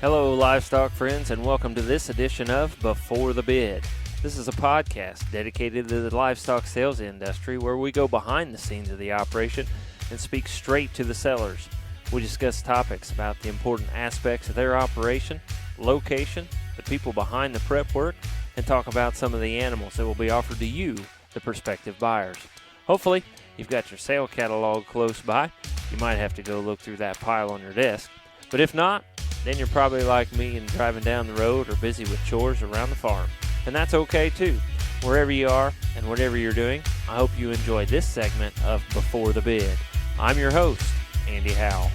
Hello, livestock friends, and welcome to this edition of Before the Bid. This is a podcast dedicated to the livestock sales industry where we go behind the scenes of the operation and speak straight to the sellers. We discuss topics about the important aspects of their operation, location, the people behind the prep work, and talk about some of the animals that will be offered to you, the prospective buyers. Hopefully, you've got your sale catalog close by. You might have to go look through that pile on your desk. But if not, then you're probably like me and driving down the road or busy with chores around the farm. And that's okay too. Wherever you are and whatever you're doing, I hope you enjoy this segment of Before the Bid. I'm your host, Andy Howell.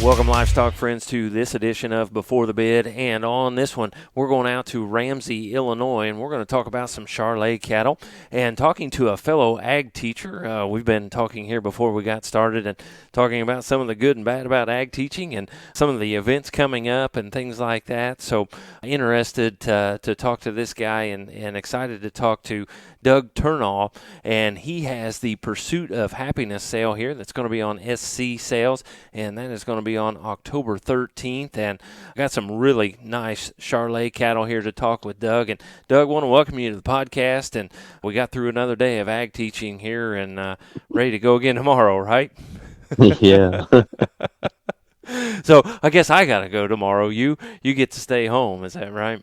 Welcome, livestock friends, to this edition of Before the Bid, and on this one, we're going out to Ramsey, Illinois, and we're going to talk about some Charolais cattle, and talking to a fellow ag teacher. We've been talking here before we got started and talking about some of the good and bad about ag teaching and some of the events coming up and things like that, so interested to talk to this guy and excited to talk to Doug Thurnau, and he has the Pursuit of Happiness sale here that's going to be on SC Sales, and that is going to be on October 13th, and I got some really nice Charolais cattle here to talk with Doug. And Doug, I want to welcome you to the podcast, and we got through another day of ag teaching here and ready to go again tomorrow, right? Yeah. So I guess I got to go tomorrow. You get to stay home, is that right?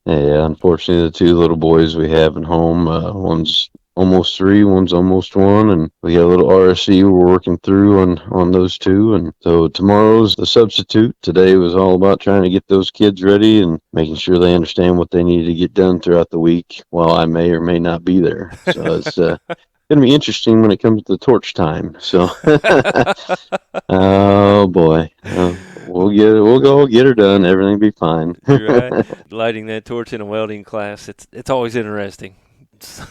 Yeah, unfortunately, the two little boys we have at home, one's almost 3, one's almost 1, and we got a little RSE we're working through on those two. And so tomorrow's the substitute. Today was all about trying to get those kids ready and making sure they understand what they need to get done throughout the week while I may or may not be there. So it's going to be interesting when it comes to the torch time. So, oh boy. We'll go get her done. Everything will be fine. Right. Lighting that torch in a welding class, it's always interesting.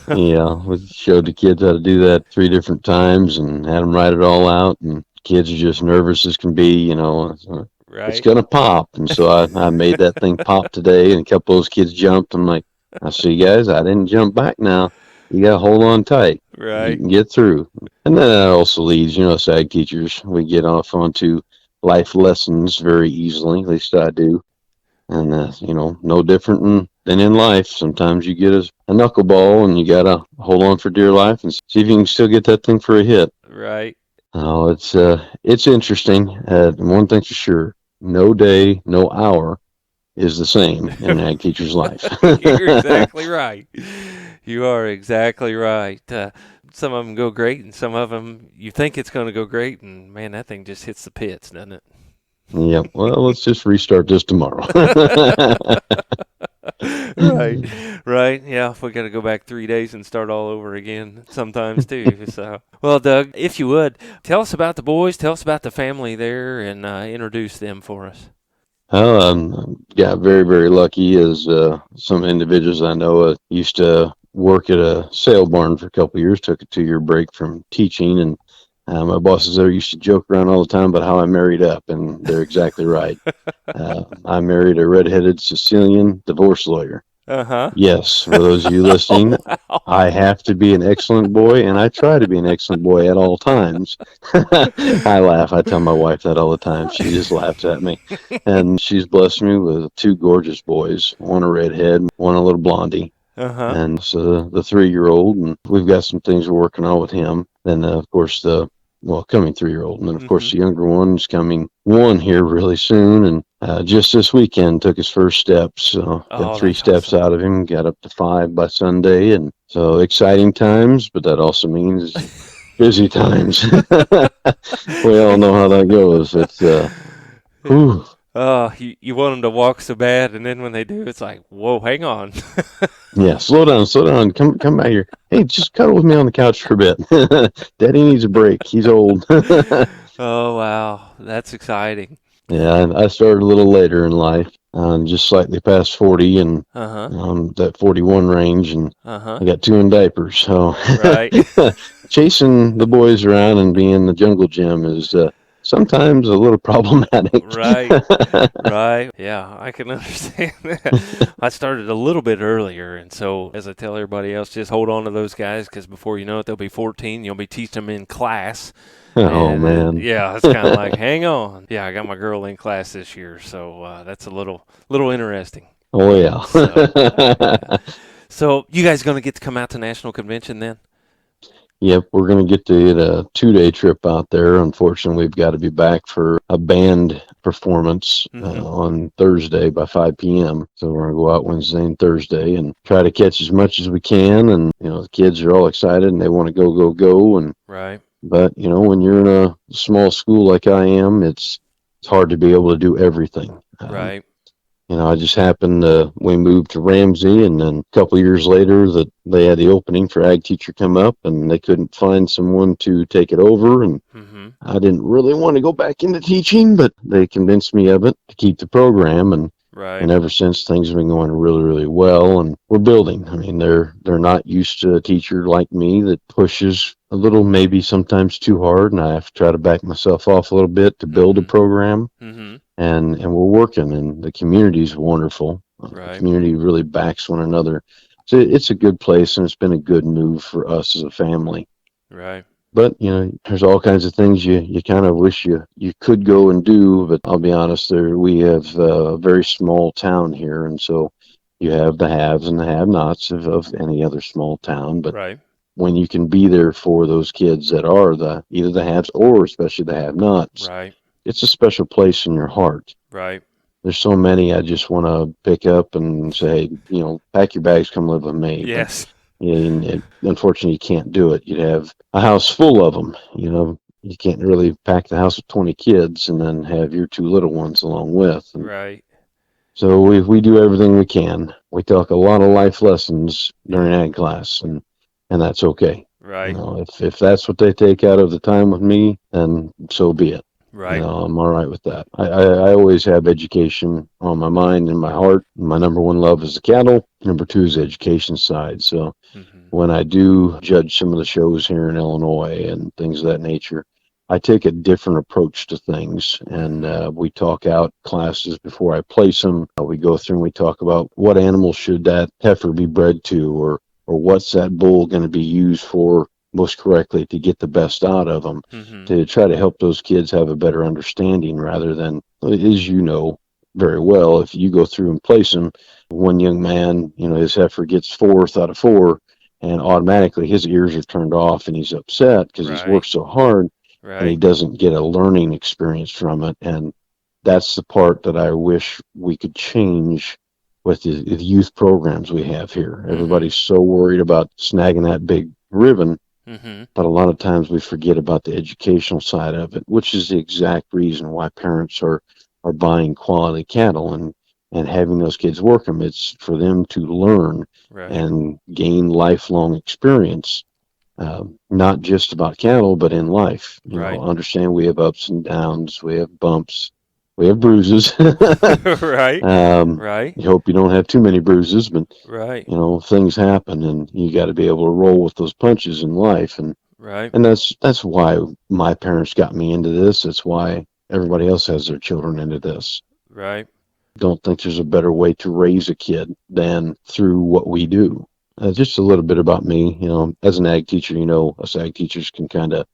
Yeah, we showed the kids how to do that 3 different times and had them write it all out. And kids are just nervous as can be, Right. It's going to pop. And so I made that thing pop today, and a couple of those kids jumped. I'm like, I see, guys, I didn't jump back now. You got to hold on tight. Right. You can get through. And then that also leads, as ag teachers, we get off onto life lessons very easily, at least I do. And, no different than in life. Sometimes you get a knuckleball and you got to hold on for dear life and see if you can still get that thing for a hit. Right. Oh, it's interesting. One thing's for sure, no day, no hour is the same in an ag teacher's life. You're exactly right. You are exactly right. Some of them go great, and some of them you think it's going to go great, and man, that thing just hits the pits, doesn't it? Yeah. Well, let's just restart this tomorrow. Right. Yeah, we got to go back 3 days and start all over again sometimes too. So, well, Doug, if you would, tell us about the boys, tell us about the family there, and introduce them for us. Got very, very lucky as some individuals I know used to work at a sale barn for a couple of years, took a 2-year break from teaching, and my bosses there used to joke around all the time about how I married up, and they're exactly right. I married a redheaded Sicilian divorce lawyer. Uh-huh. Yes, for those of you listening, Wow. I have to be an excellent boy, and I try to be an excellent boy at all times. I laugh. I tell my wife that all the time. She just laughs at me. And she's blessed me with 2 gorgeous boys, one a redhead, one a little blondie. Uh-huh. And so the 3-year-old, and we've got some things we're working on with him. Then, of course, coming 3-year-old. And then, of course, the younger one's coming 1 here really soon. And just this weekend took his first steps. So got 3 steps out of him, got up to 5 by Sunday. And so exciting times, but that also means busy times. We all know how that goes. It's, whew. Oh, you want them to walk so bad, and then when they do, it's like, whoa, hang on. Yeah, slow down. Come back here. Hey, just cuddle with me on the couch for a bit. Daddy needs a break. He's old. Oh, wow. That's exciting. Yeah, I started a little later in life, just slightly past 40 and that 41 range, and I got 2 in diapers. So Right. chasing the boys around and being the jungle gym is sometimes a little problematic. Right, right. Yeah, I can understand that. I started a little bit earlier, and so as I tell everybody else, just hold on to those guys because before you know it, they'll be 14. You'll be teaching them in class. Oh And man. yeah, it's kind of like, hang on. Yeah, I got my girl in class this year, so that's a little interesting. Oh yeah. So, yeah. So you guys going to get to come out to National Convention then? Yep, we're going to get to get a 2-day trip out there. Unfortunately, we've got to be back for a band performance Mm-hmm. on Thursday by 5 p.m. So we're going to go out Wednesday and Thursday and try to catch as much as we can. And, the kids are all excited and they want to go, go, go. And, Right, but, when you're in a small school like I am, it's hard to be able to do everything. right. I just happened we moved to Ramsey, and then a couple of years later that they had the opening for ag teacher come up, and they couldn't find someone to take it over, and Mm-hmm. I didn't really want to go back into teaching, but they convinced me of it to keep the program, and Right, and ever since things have been going really, really well, and we're building. I mean, they're not used to a teacher like me that pushes a little, maybe sometimes too hard, and I have to try to back myself off a little bit to build a mm-hmm. program, Mm-hmm. and we're working, and the community is wonderful. The Right, community really backs one another. So it's a good place, and it's been a good move for us as a family. right. But there's all kinds of things you kind of wish you could go and do. But I'll be honest, we have a very small town here, and so you have the haves and the have-nots of any other small town. But Right, when you can be there for those kids that are either the haves or especially the have-nots, right, it's a special place in your heart. right. There's so many I just want to pick up and say, pack your bags, come live with me. But Yes. unfortunately, you can't do it. You'd have a house full of them. You can't really pack the house with 20 kids and then have your 2 little ones along with. And Right. so we do everything we can. We talk a lot of life lessons during ag class, and that's okay. Right. If that's what they take out of the time with me, then so be it. Right. I'm all right with that. I always have education on my mind and my heart. My number one love is the cattle. Number two is the education side. So Mm-hmm. when I do judge some of the shows here in Illinois and things of that nature, I take a different approach to things. And we talk out classes before I place them. We go through and we talk about what animal should that heifer be bred to, or what's that bull going to be used for most correctly to get the best out of them, Mm-hmm. to try to help those kids have a better understanding rather than, as you know very well, if you go through and place them, one young man, his heifer gets 4th out of 4, and automatically his ears are turned off and he's upset because he's Right. worked so hard and he Right. doesn't get a learning experience from it. And that's the part that I wish we could change with the youth programs we have here. Mm-hmm. Everybody's so worried about snagging that big ribbon, Mm-hmm. but a lot of times we forget about the educational side of it, which is the exact reason why parents are buying quality cattle and having those kids work them. It's for them to learn Right. and gain lifelong experience, not just about cattle, but in life. Right. Understand we have ups and downs, we have bumps, we have bruises. Right. um, Right. you hope you don't have too many bruises, but Right. things happen, and you got to be able to roll with those punches in life, and Right. and that's why my parents got me into this. It's why everybody else has their children into this. Right. Don't think there's a better way to raise a kid than through what we do. Just a little bit about me. As an ag teacher, us ag teachers can kind of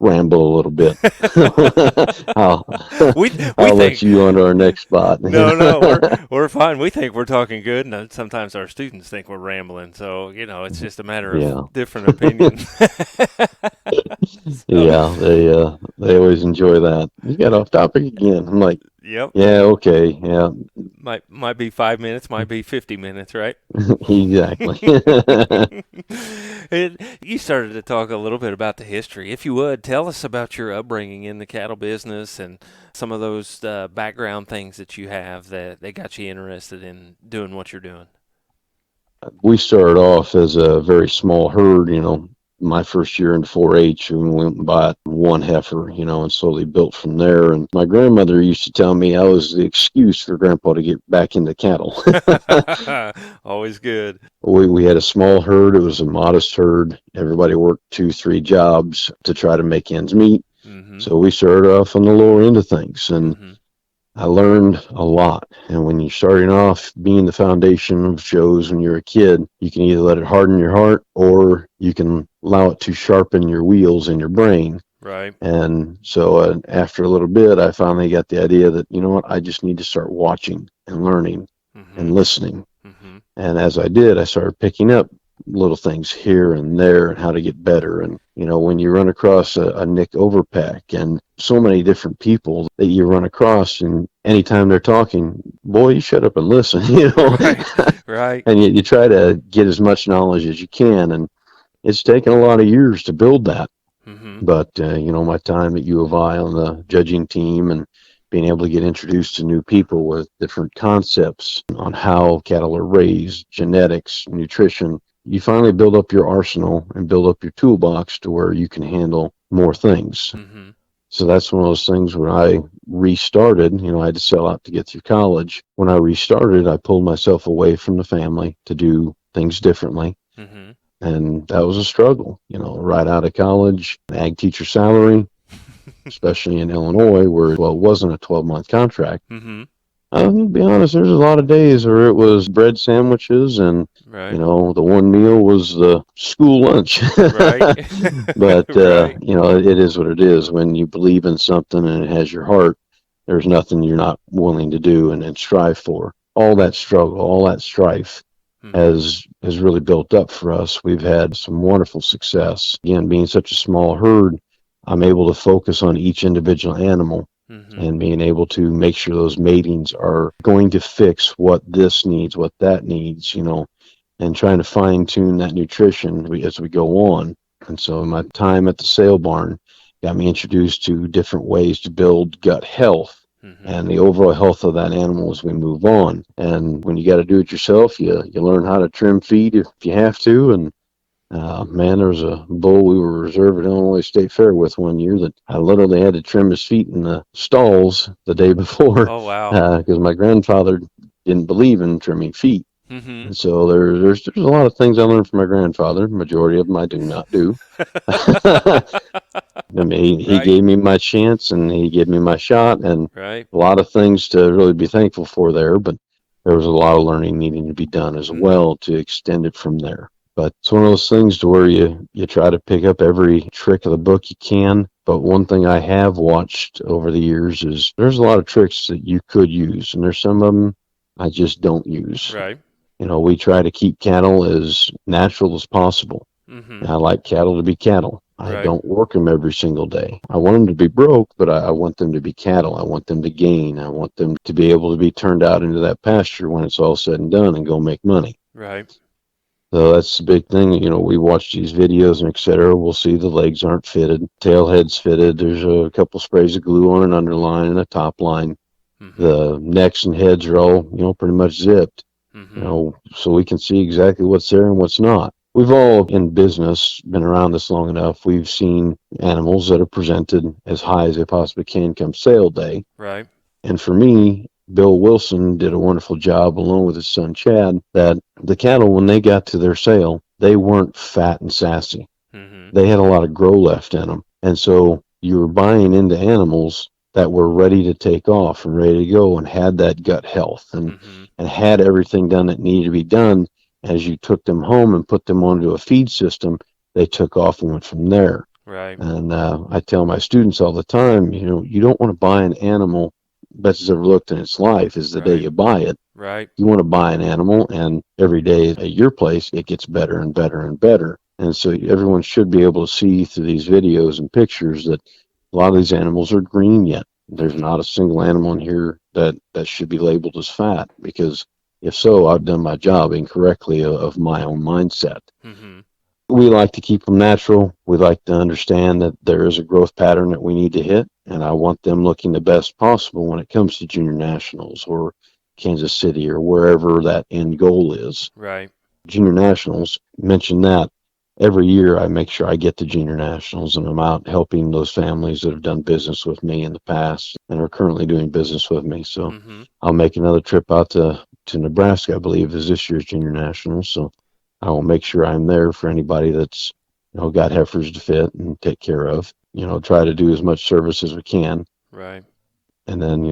ramble a little bit. I'll, We I'll let think you on to our next spot. no, we're fine. We think we're talking good, and sometimes our students think we're rambling. So it's just a matter Yeah. of different opinion. So, Yeah, they always enjoy that. You got off topic again. I'm like, yep. yeah, okay, yeah, Might be 5 minutes, might be 50 minutes, right? exactly. You started to talk a little bit about the history. If you would, tell us about your upbringing in the cattle business and some of those background things that you have that got you interested in doing what you're doing. We started off as a very small herd, my first year in 4-H, and we went and bought one heifer, and slowly built from there. And my grandmother used to tell me I was the excuse for Grandpa to get back into cattle. Always good. We had a small herd. It was a modest herd. Everybody worked 2-3 jobs to try to make ends meet. So we started off on the lower end of things, and Mm-hmm. I learned a lot. And when you're starting off, being the foundation of shows when you're a kid, you can either let it harden your heart or you can allow it to sharpen your wheels in your brain. Right. And so after a little bit, I finally got the idea that, you know what, I just need to start watching and learning Mm-hmm. and listening. Mm-hmm. And as I did, I started picking up little things here and there and how to get better. And, when you run across a Nick Overpack and so many different people that you run across, and anytime they're talking, boy, you shut up and listen, Right. Right. and you try to get as much knowledge as you can. And it's taken a lot of years to build that. Mm-hmm. But, my time at U of I on the judging team and being able to get introduced to new people with different concepts on how cattle are raised, genetics, nutrition, you finally build up your arsenal and build up your toolbox to where you can handle more things. Mm-hmm. So that's one of those things when I restarted, I had to sell out to get through college. When I restarted, I pulled myself away from the family to do things differently. Mm-hmm. And that was a struggle, right out of college, ag teacher salary, especially in Illinois, where, well, it wasn't a 12-month contract. Mm-hmm. I'll be honest, there's a lot of days where it was bread sandwiches and, Right. the one meal was the school lunch. Right. But, Right. it is what it is. When you believe in something and it has your heart, there's nothing you're not willing to do and strive for. All that struggle, all that strife Mm-hmm. has really built up for us. We've had some wonderful success. Again, being such a small herd, I'm able to focus on each individual animal Mm-hmm. and being able to make sure those matings are going to fix what this needs, what that needs, and trying to fine tune that nutrition as we go on. And so my time at the sale barn got me introduced to different ways to build gut health Mm-hmm. and the overall health of that animal as we move on. And when you got to do it yourself, you learn how to trim feed if you have to. And man, there was a bull we were reserved at Illinois State Fair with one year that I literally had to trim his feet in the stalls the day before Oh, wow. because my grandfather didn't believe in trimming feet. Mm-hmm. And so there's a lot of things I learned from my grandfather. Majority of them I do not do. I mean, he Right. gave me my chance and he gave me my shot, and Right. a lot of things to really be thankful for there. But there was a lot of learning needing to be done as Mm-hmm. well to extend it from there. But it's one of those things to where you try to pick up every trick of the book you can. But one thing I have watched over the years is there's a lot of tricks that you could use, and there's some of them I just don't use. Right. We try to keep cattle as natural as possible. Mm-hmm. And I like cattle to be cattle. I Right. don't work them every single day. I want them to be broke, but I want them to be cattle. I want them to gain. I want them to be able to be turned out into that pasture when it's all said and done and go make money. Right. So that's the big thing. We watch these videos and et cetera. We'll see the legs aren't fitted, tail head's fitted. There's a couple sprays of glue on an underline and a top line. Mm-hmm. The necks and heads are all, pretty much zipped. Mm-hmm. So we can see exactly what's there and what's not. We've all in business been around this long enough. We've seen animals that are presented as high as they possibly can come sale day. Right. And for me, Bill Wilson did a wonderful job along with his son Chad that the cattle, when they got to their sale, they weren't fat and sassy. Mm-hmm. They had a lot of grow left in them. And so you were buying into animals that were ready to take off and ready to go and had that gut health and had everything done that needed to be done. As you took them home and put them onto a feed system, they took off and went from there. Right. And I tell my students all the time, you don't want to buy an animal best it's ever looked in its life is the day Right. you buy it. Right. You want to buy an animal, and every day at your place, it gets better and better and better. And so everyone should be able to see through these videos and pictures that a lot of these animals are green yet. There's not a single animal in here that should be labeled as fat, because if so, I've done my job incorrectly of my own mindset. Mm-hmm. We like to keep them natural. We like to understand that there is a growth pattern that we need to hit, and I want them looking the best possible when it comes to junior nationals or Kansas City or wherever that end goal is. Right. Junior nationals, mention that. Every year I make sure I get to junior nationals, and I'm out helping those families that have done business with me in the past and are currently doing business with me. So I'll make another trip out to Nebraska, I believe, is this year's junior nationals. So I will make sure I'm there for anybody that's got heifers to fit and take care of. Try to do as much service as we can. Right. And then,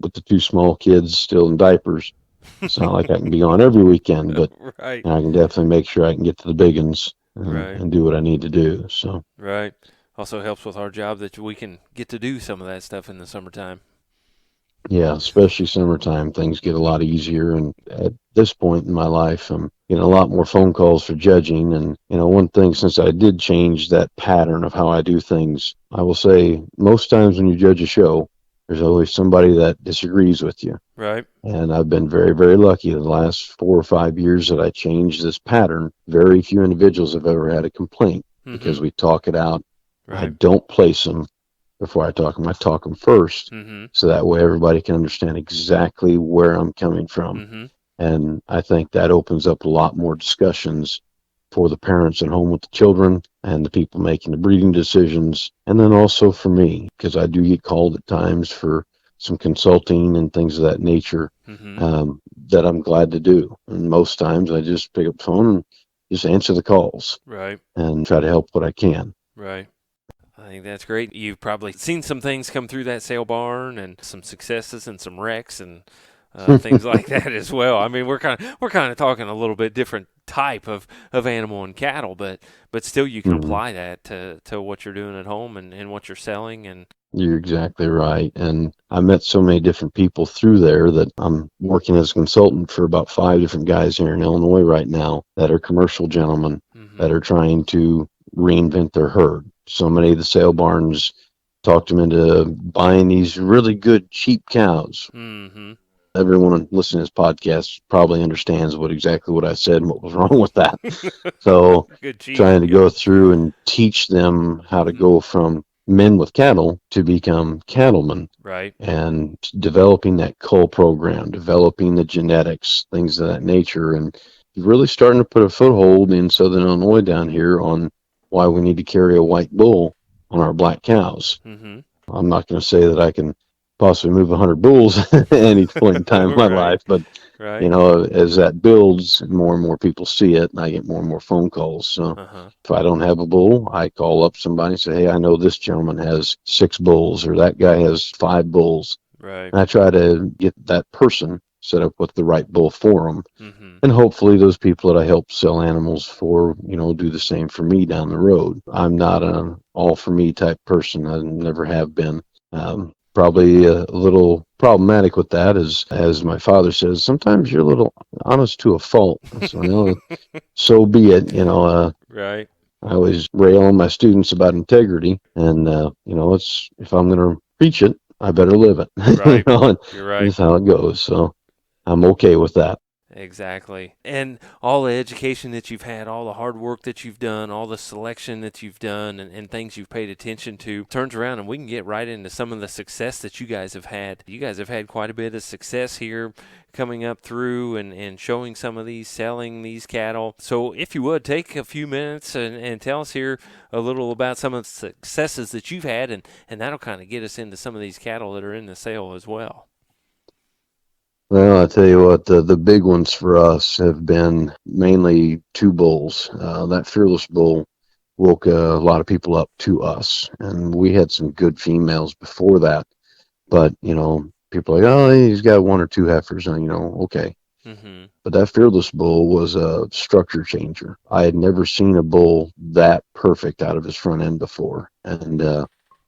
with the two small kids still in diapers, it's not like I can be on every weekend, but Right. I can definitely make sure I can get to the big ones Right. and do what I need to do. So, Right. Also helps with our job that we can get to do some of that stuff in the summertime. yeah, especially summertime, things get a lot easier. And at this point in my life, I'm getting a lot more phone calls for judging. And, one thing, since I did change that pattern of how I do things, I will say most times when you judge a show, there's always somebody that disagrees with you. Right. And I've been very, very lucky the last 4 or 5 years that I changed this pattern. Very few individuals have ever had a complaint because we talk it out. I Right. don't place them before I talk them. I talk them first, Mm-hmm. so that way everybody can understand exactly where I'm coming from. Mm-hmm. And I think that opens up a lot more discussions for the parents at home with the children and the people making the breeding decisions. And then also for me, because I do get called at times for some consulting and things of that nature, Mm-hmm. that I'm glad to do. And most times I just pick up the phone and just answer the calls Right. and try to help what I can. Right. I think that's great. You've probably seen some things come through that sale barn, and some successes and some wrecks and things like that as well. I mean, we're kind of talking a little bit different type of animal and cattle, but still you can Mhm. apply that to what you're doing at home and what you're selling. And You're exactly right. And I met so many different people through there that I'm working as a consultant for about 5 different guys here in Illinois right now that are commercial gentlemen mm-hmm. that are trying to reinvent their herd. So many of the sale barns talked them into buying these really good cheap cows. Mm-hmm. Everyone listening to this podcast probably understands exactly what I said and what was wrong with that. So Good cheap. trying to Yep. go through and teach them how to Mm-hmm. go from men with cattle to become cattlemen, Right. and developing that cull program, developing the genetics, things of that nature, and really starting to put a foothold in Southern Illinois down here on why we need to carry a white bull on our black cows. Mm-hmm. I'm not going to say that I can possibly move 100 bulls at any point in time in my Right. life, but Right. as that builds, more and more people see it, and I get more and more phone calls. So Uh-huh. if I don't have a bull, I call up somebody and say, hey, I know this gentleman has 6 bulls, or that guy has 5 bulls. Right. And I try to get that person set up with the right bull for them. Mm-hmm. And hopefully those people that I help sell animals for, do the same for me down the road. I'm not an all for me type person. I never have been. Probably a little problematic with that is, as my father says, sometimes you're a little honest to a fault. So, so be it. Right. I always rail on my students about integrity, and it's, if I'm going to preach it, I better live it. Right. And You're right. that's how it goes. So I'm okay with that. Exactly. And all the education that you've had, all the hard work that you've done, all the selection that you've done, and things you've paid attention to turns around, and we can get right into some of the success that you guys have had. You guys have had quite a bit of success here coming up through and showing some of these, selling these cattle. So if you would, take a few minutes and tell us here a little about some of the successes that you've had, and that'll kind of get us into some of these cattle that are in the sale as well. Well, I tell you what, the big ones for us have been mainly 2 bulls. That Fearless bull woke a lot of people up to us, and we had some good females before that. But people are like, oh, he's got 1 or 2 heifers, and okay. Mm-hmm. But that Fearless bull was a structure changer. I had never seen a bull that perfect out of his front end before, and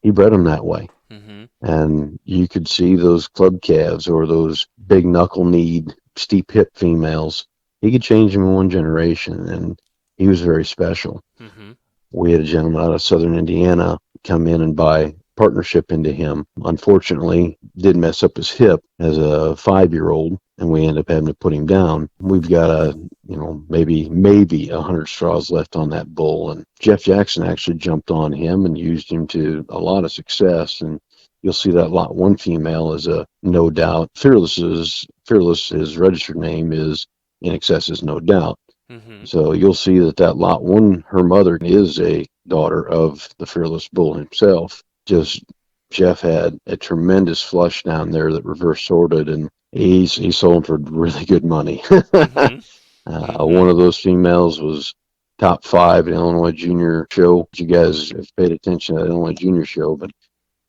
he bred them that way. Mm-hmm. And you could see those club calves or those big knuckle-kneed, steep hip females. He could change them in 1 generation, and he was very special. Mm-hmm. We had a gentleman out of southern Indiana come in and buy partnership into him. Unfortunately, did mess up his hip as a 5-year-old, and we ended up having to put him down. We've got maybe 100 straws left on that bull, and Jeff Jackson actually jumped on him and used him to a lot of success. And you'll see that lot 1 female is a No Doubt. Fearless, his registered name is In Excess is No Doubt. Mm-hmm. So you'll see that lot 1, her mother is a daughter of the Fearless bull himself. Just Jeff had a tremendous flush down there that reverse sorted, and he sold for really good money. Mm-hmm. Mm-hmm. One of those females was top 5 at Illinois Junior Show. You guys have paid attention to that Illinois Junior Show, but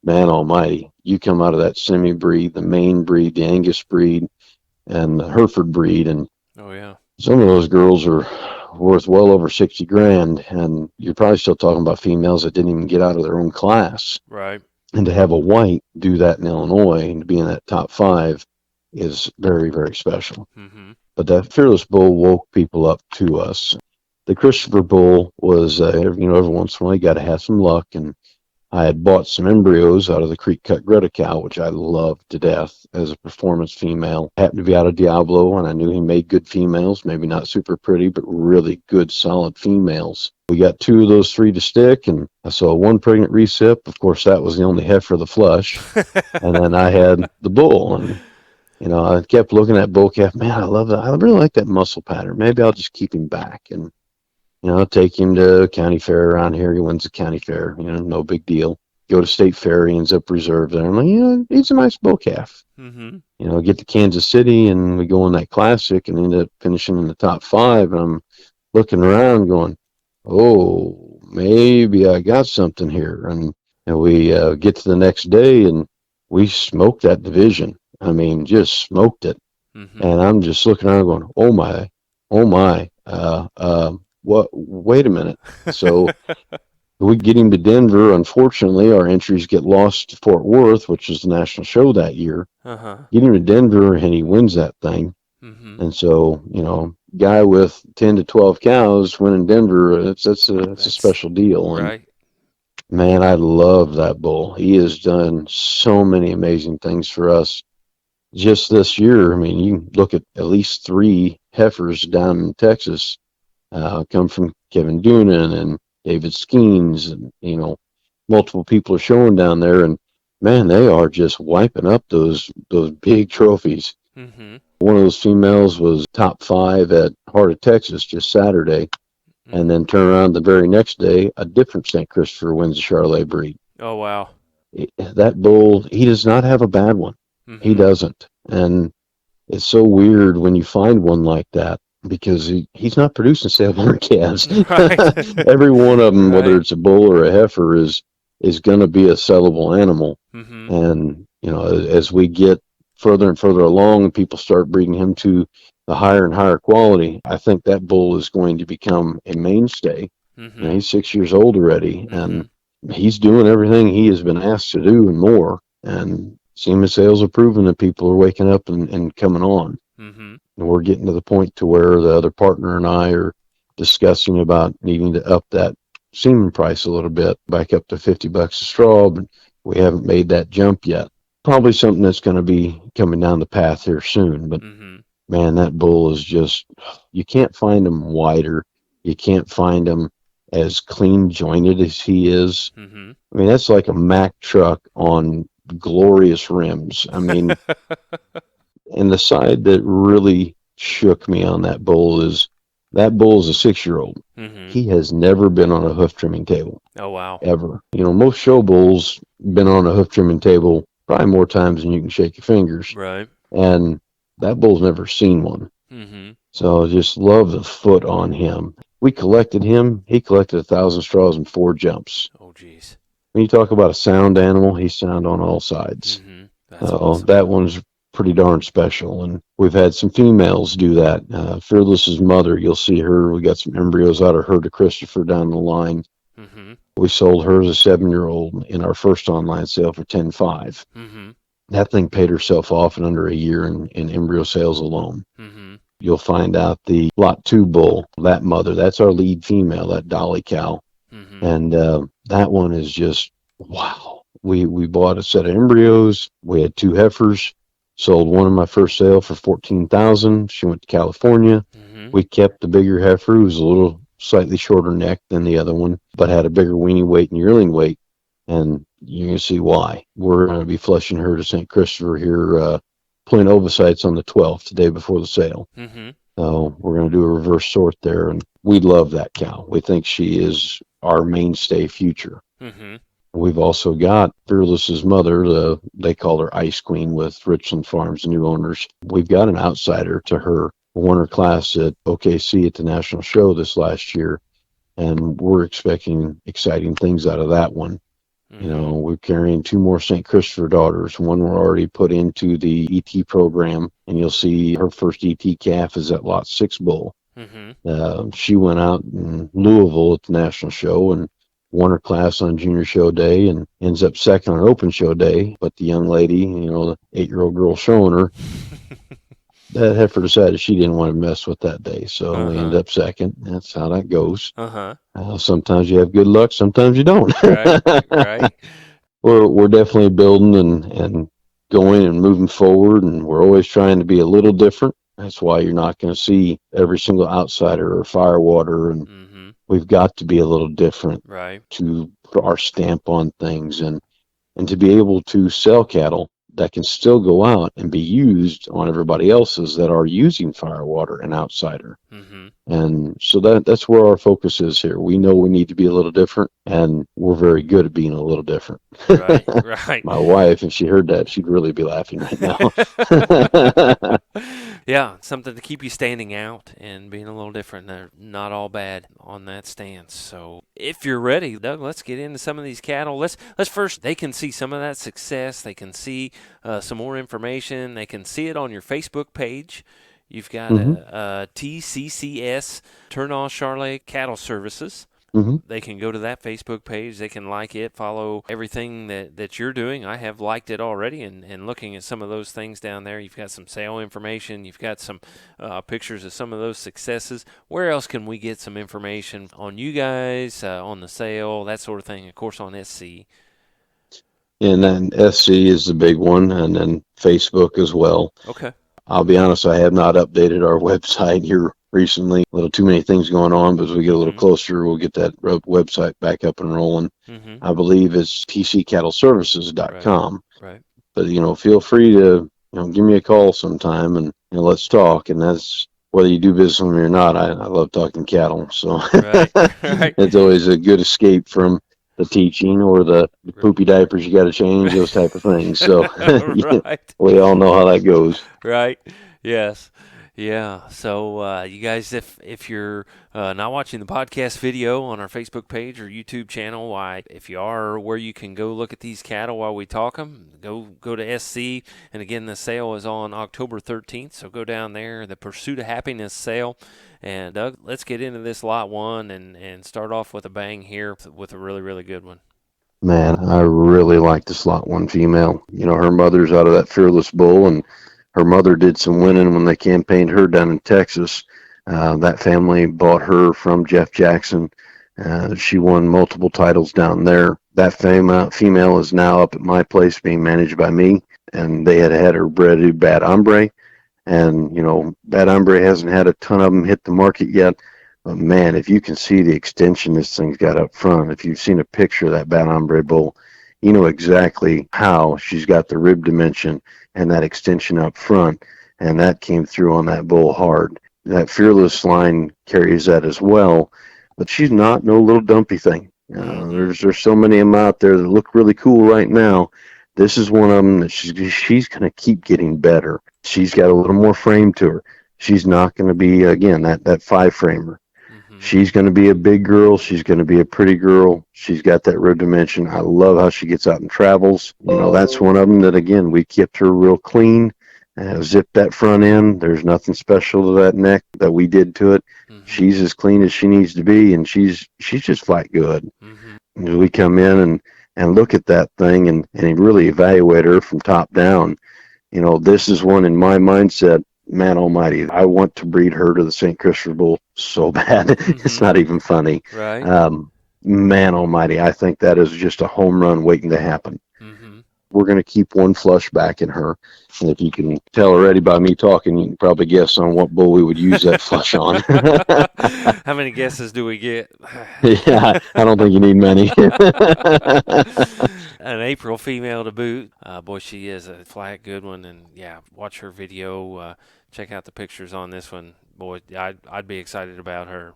man almighty, you come out of that semi breed, the Maine breed, the Angus breed, and the Hereford breed, and Oh, yeah. some of those girls are worth well over 60 grand, and you're probably still talking about females that didn't even get out of their own class. Right. And to have a white do that in Illinois and to be in that top 5 is very, very special. Mm-hmm. But that Fearless Bull woke people up to us. The Christopher Bull was, every once in a while you got to have some luck, and I had bought some embryos out of the Creek Cut Greta cow, which I loved to death as a performance female. Happened to be out of Diablo, and I knew he made good females, maybe not super pretty, but really good, solid females. We got 2 of those 3 to stick, and I saw 1 pregnant recip. Of course, that was the only heifer of the flush. And then I had the bull, and I kept looking at bull calf. Man, I love that. I really like that muscle pattern. Maybe I'll just keep him back. And take him to county fair around here. He wins the county fair, no big deal. Go to state fair, he ends up reserved there. I'm like, he's a nice bull calf. Mm-hmm. Get to Kansas City, and we go in that classic and end up finishing in the top 5. And I'm looking around going, oh, maybe I got something here. And we get to the next day, and we smoked that division. I mean, just smoked it. Mm-hmm. And I'm just looking around going, oh my, what? Wait a minute. So we get him to Denver. Unfortunately, our entries get lost to Fort Worth, which is the national show that year. Uh-huh. Get him to Denver, and he wins that thing. Mm-hmm. And so, guy with 10 to 12 cows winning Denver, that's a special deal. Right. And man, I love that bull. He has done so many amazing things for us. Just this year, I mean, you look at least 3 heifers down in Texas. Come from Kevin Doonan and David Skeens, and multiple people are showing down there, and man, they are just wiping up those big trophies. Mm-hmm. One of those females was top 5 at Heart of Texas just Saturday, mm-hmm. and then turn around the very next day, a different St. Christopher wins the Charolais breed. Oh wow! That bull, he does not have a bad one. Mm-hmm. He doesn't, and it's so weird when you find one like that, because he's not producing saleborn calves. Right. Every one of them, right, whether it's a bull or a heifer, is going to be a sellable animal. Mm-hmm. And as we get further and further along, and people start breeding him to the higher and higher quality, I think that bull is going to become a mainstay. Mm-hmm. He's 6 years old already, mm-hmm. and he's doing everything he has been asked to do and more. And semen sales are proving that people are waking up and coming on. Mm-hmm. And we're getting to the point to where the other partner and I are discussing about needing to up that semen price a little bit, back up to $50 a straw, but we haven't made that jump yet. Probably something that's going to be coming down the path here soon. But mm-hmm. man, that bull is just, you can't find him wider. You can't find him as clean jointed as he is. Mm-hmm. I mean, that's like a Mack truck on glorious rims. I mean, and the side that really shook me on that bull is a 6-year-old. Mm-hmm. He has never been on a hoof trimming table. Oh, wow. Ever. Most show bulls been on a hoof trimming table probably more times than you can shake your fingers. Right. And that bull's never seen one. Mm-hmm. So I just love the foot on him. We collected him. He collected 1,000 straws in 4 jumps. Oh, geez. When you talk about a sound animal, he's sound on all sides. Mm-hmm. That's awesome. That one's pretty darn special, and we've had some females do that. Fearless's mother, you'll see her. We got some embryos out of her to Christopher down the line. Mm-hmm. We sold her as a 7-year-old in our first online sale for $10,500. Mm-hmm. That thing paid herself off in under a year in embryo sales alone. Mm-hmm. You'll find out the Lot 2 bull, that mother, that's our lead female, that Dolly cow. Mm-hmm. And that one is just, wow. We bought a set of embryos. We had 2 heifers. Sold one in my first sale for $14,000. She went to California. Mm-hmm. We kept the bigger heifer, who was a little slightly shorter neck than the other one, but had a bigger weanie weight and yearling weight. And you can see why. We're going to be flushing her to St. Christopher here, pulling ovocytes on the 12th, the day before the sale. Mm-hmm. So we're going to do a reverse sort there. And we love that cow. We think she is our mainstay future. Mm-hmm. We've also got Fearless's mother, they call her Ice Queen with Richland Farms, new owners. We've got an outsider to her, won her class at OKC at the national show this last year. and we're expecting exciting things out of that one. We're carrying 2 more St. Christopher daughters. One we're already put into the ET program, and you'll see her first ET calf is at Lot 6 bull. She went out in Louisville at the national show and won her class on junior show day and ends up second on open show day. But the young lady, the 8-year-old girl showing her, that heifer decided she didn't want to mess with that day. So we ended up second. That's how that goes. Sometimes you have good luck, sometimes you don't. Right. We're definitely building and going and moving forward, and we're always trying to be a little different. That's why you're not going to see every single outsider or firewater, and we've got to be a little different to put our stamp on things and to be able to sell cattle that can still go out and be used on everybody else's that are using firewater and outsider. And so that's where our focus is here. We know we need to be a little different, and we're very good at being a little different. Right. My wife, if she heard that, she'd really be laughing right now. Yeah, something to keep you standing out and being a little different. They're not all bad on that stance. So if you're ready, Doug, let's get into some of these cattle. Let's first, they can see some of that success. They can see some more information. They can see it on your Facebook page. You've got a TCCS, Thurnau Charolais Cattle Services. They can go to that Facebook page. They can like it, follow everything that you're doing. I have liked it already, and looking at some of those things down there. You've got some sale information. You've got some pictures of some of those successes. Where else can we get some information on you guys, on the sale, that sort of thing? Of course, on SC. And then SC is the big one, and then Facebook as well. Okay. I'll be honest, I have not updated our website here recently. A little too many things going on, but as we get a little closer, we'll get that website back up and rolling. I believe it's tccattleservices.com. Right. But, feel free to, give me a call sometime and let's talk. And that's whether you do business with me or not. I love talking cattle. So Right. It's always a good escape from the teaching or the poopy diapers you got to change, those type of things. So we all know how that goes. Right. Yes. Yeah. So you guys, if you're not watching the podcast video on our Facebook page or YouTube channel, if you are where you can go look at these cattle while we talk them, go to SC. And again, the sale is on October 13th. So go down there, the Pursuit of Happiness sale. And Doug, let's get into this lot one and start off with a bang here with a really, really good one. Man, I really like this lot one female. Her mother's out of that Fearless bull, and her mother did some winning when they campaigned her down in Texas. That family bought her from Jeff Jackson. She won multiple titles down there. That female is now up at my place being managed by me, and they had her bred to Bad Hombre. And, Bad Hombre hasn't had a ton of them hit the market yet. But, man, if you can see the extension this thing's got up front, if you've seen a picture of that Bad Hombre bull, you know exactly how she's got the rib dimension and that extension up front. And that came through on that bull hard. That Fearless line carries that as well. But she's not no little dumpy thing. There's so many of them out there that look really cool right now. This is one of them that she's going to keep getting better. She's got a little more frame to her. She's not going to be, again, that 5-framer. She's going to be a big girl. She's going to be a pretty girl. She's got that rib dimension. I love how she gets out and travels. That's one of them that, again, we kept her real clean. Zipped that front end. There's nothing special to that neck that we did to it. She's as clean as she needs to be, and she's just flat good. We come in and look at that thing and really evaluate her from top down. This is one in my mindset, man almighty, I want to breed her to the St. Christopher bull so bad. It's not even funny. Right. Man almighty, I think that is just a home run waiting to happen. We're going to keep one flush back in her. And if you can tell already by me talking, you can probably guess on what bull we would use that flush on. How many guesses do we get? Yeah, I don't think you need many. An April female to boot. Boy, she is a flat good one. And, yeah, watch her video. Check out the pictures on this one. Boy, I'd be excited about her.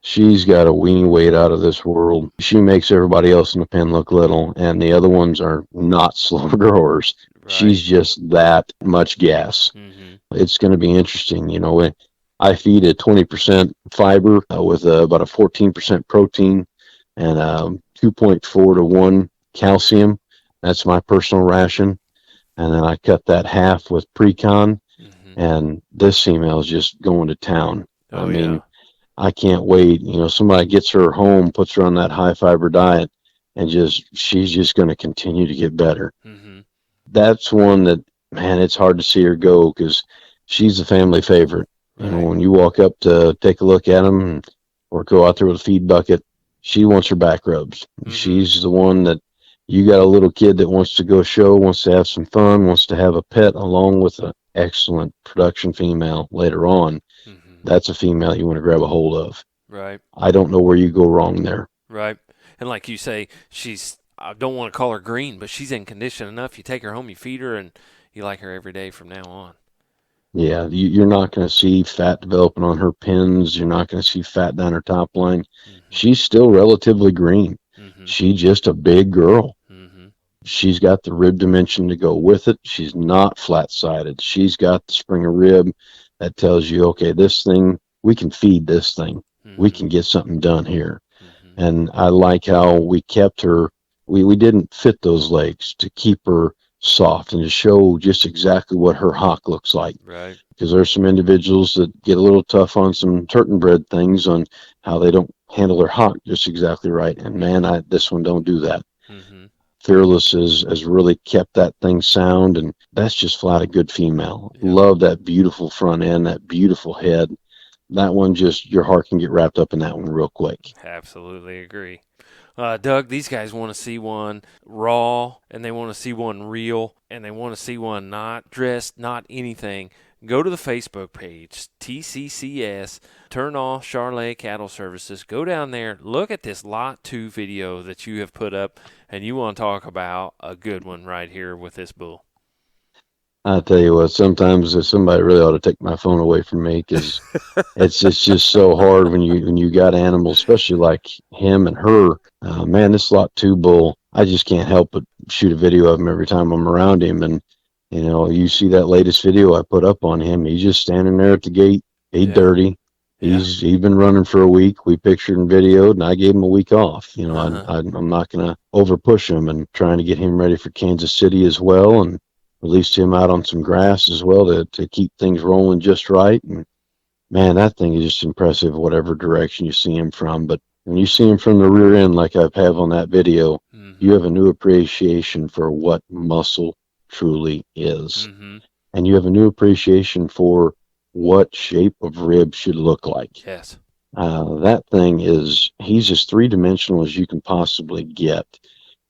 She's got a wean weight out of this world. She makes everybody else in the pen look little, and the other ones are not slow growers. Right. She's just that much gas. It's going to be interesting. I feed a 20% fiber with about a 14% protein and 2.4 to 1 calcium. That's my personal ration. And then I cut that half with pre-con, and this female is just going to town. I Oh, mean, yeah. I can't wait. Somebody gets her home, puts her on that high fiber diet, and she's just going to continue to get better. Mm-hmm. That's one that, man, it's hard to see her go because she's a family favorite. Right. When you walk up to take a look at them or go out there with a feed bucket, she wants her back rubs. Mm-hmm. She's the one that you got a little kid that wants to go show, wants to have some fun, wants to have a pet along with an excellent production female later on. Mm-hmm. That's a female you want to grab a hold of. Right. I don't know where you go wrong there. Right. And like you say, I don't want to call her green, but she's in condition enough. You take her home, you feed her, and you like her every day from now on. Yeah, you're not going to see fat developing on her pins. You're not going to see fat down her top line. Mm-hmm. She's still relatively green. Mm-hmm. She's just a big girl. Mm-hmm. She's got the rib dimension to go with it. She's not flat-sided. She's got the spring of rib that tells you, okay, this thing, we can feed this thing. Mm-hmm. We can get something done here. Mm-hmm. And I like how we kept her. We didn't fit those legs to keep her soft and to show just exactly what her hock looks like. Right. Because there's some individuals that get a little tough on some turtle bred things on how they don't handle their hock just exactly right. And man, this one don't do that. Mm-hmm. Fearless has really kept that thing sound, and that's just flat a good female. Yep. Love that beautiful front end, that beautiful head. That one, just your heart can get wrapped up in that one real quick. Absolutely agree. Doug, these guys want to see one raw, and they want to see one real, and they want to see one not dressed, not anything. Go to the Facebook page, TCCS, Thurnau Charolais Cattle Services. Go down there, look at this Lot 2 video that you have put up, and you want to talk about a good one right here with this bull. I tell you what, sometimes somebody really ought to take my phone away from me because it's just so hard when you got animals, especially like him and her. Man, this Lot 2 bull, I just can't help but shoot a video of him every time I'm around him. And you see that latest video I put up on him. He's just standing there at the gate. He's dirty. He's been running for a week. We pictured and videoed, and I gave him a week off. I'm not going to over push him and trying to get him ready for Kansas City as well, and released him out on some grass as well to keep things rolling just right. And man, that thing is just impressive, whatever direction you see him from. But when you see him from the rear end, like I have on that video, you have a new appreciation for what muscle truly is. Mm-hmm. And you have a new appreciation for what shape of rib should look like. Yes. That thing he's as three-dimensional as you can possibly get.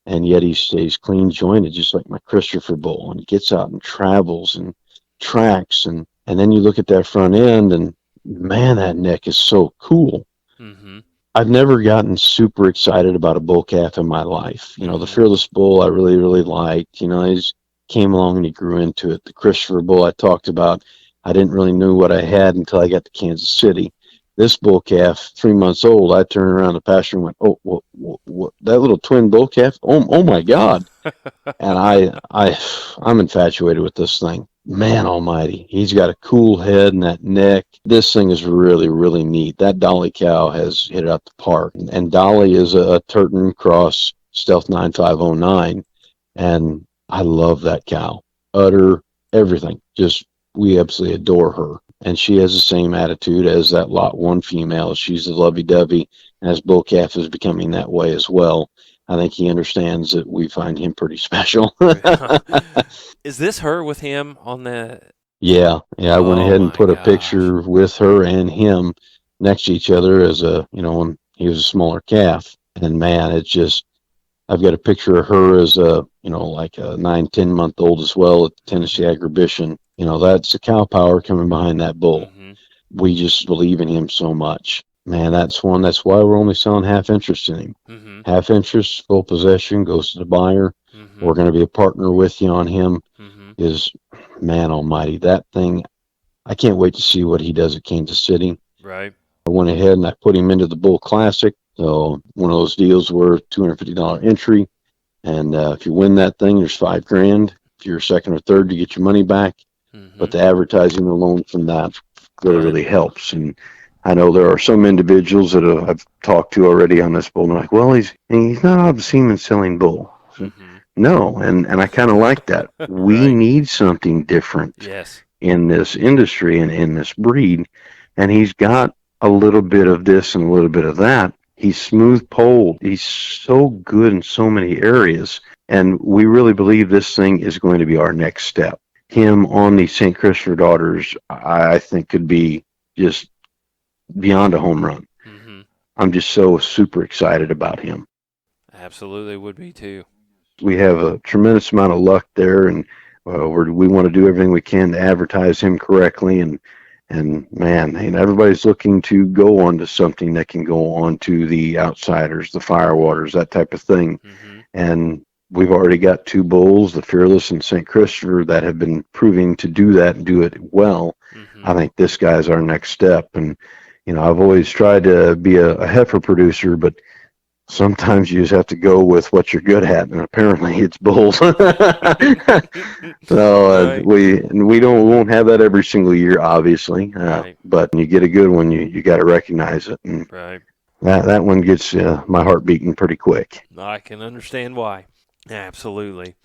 And yet he stays clean jointed, just like my Christopher bull, and he gets out and travels and tracks. And then you look at that front end, and man, that neck is so cool. Mm-hmm. I've never gotten super excited about a bull calf in my life. The Fearless bull I really, really liked. He came along and he grew into it. The Christopher bull I talked about, I didn't really know what I had until I got to Kansas City. This bull calf, 3 months old, I turned around the pasture and went, "Oh, what, that little twin bull calf? Oh my God!" And I'm infatuated with this thing. Man Almighty, he's got a cool head and that neck. This thing is really, really neat. That Dolly cow has hit it out the park. And Dolly is a Turton Cross Stealth 9509, and I love that cow. Udder, everything. We absolutely adore her. And she has the same attitude as that Lot 1 female. She's a lovey-dovey, and as bull calf is becoming that way as well. I think he understands that we find him pretty special. Is this her with him on the... Yeah, I went ahead and put a picture with her and him next to each other as when he was a smaller calf. And man, I've got a picture of her as like a 9-10 month old as well at the Tennessee Agribition. That's the cow power coming behind that bull. Mm-hmm. We just believe in him so much. Man, that's why we're only selling half interest in him. Mm-hmm. Half interest, full possession goes to the buyer. Mm-hmm. We're going to be a partner with you on him. Mm-hmm. Man Almighty, that thing, I can't wait to see what he does at Kansas City. Right. I went ahead and I put him into the Bull Classic. So one of those deals where $250 entry. And if you win that thing, there's $5,000. If you're second or third, you get your money back. Mm-hmm. But the advertising alone from that clearly helps. And I know there are some individuals that I've talked to already on this bull, and they're like, well, he's not a semen selling bull. So, Mm-hmm. no, and I kind of like that. We Right. need something different Yes. in this industry and in this breed, and he's got a little bit of this and a little bit of that. He's smooth poled. He's so good in so many areas, and we really believe this thing is going to be our next step. Him on the St. Christopher Daughters, I think could be just beyond a home run. Mm-hmm. I'm just so super excited about him. Absolutely would be too. We have a tremendous amount of luck there, and we want to do everything we can to advertise him correctly. And man, everybody's looking to go on to something that can go on to the Outsiders, the Firewaters, that type of thing. Mm-hmm. And we've already got two bulls, the Fearless and St. Christopher, that have been proving to do that and do it well. Mm-hmm. I think this guy's our next step. And I've always tried to be a heifer producer, but sometimes you just have to go with what you're good at, and apparently it's bulls. So Right. we won't have that every single year, obviously, Right. but when you get a good one, you got to recognize it, and Right. that one gets my heart beating pretty quick. I can understand why. Absolutely.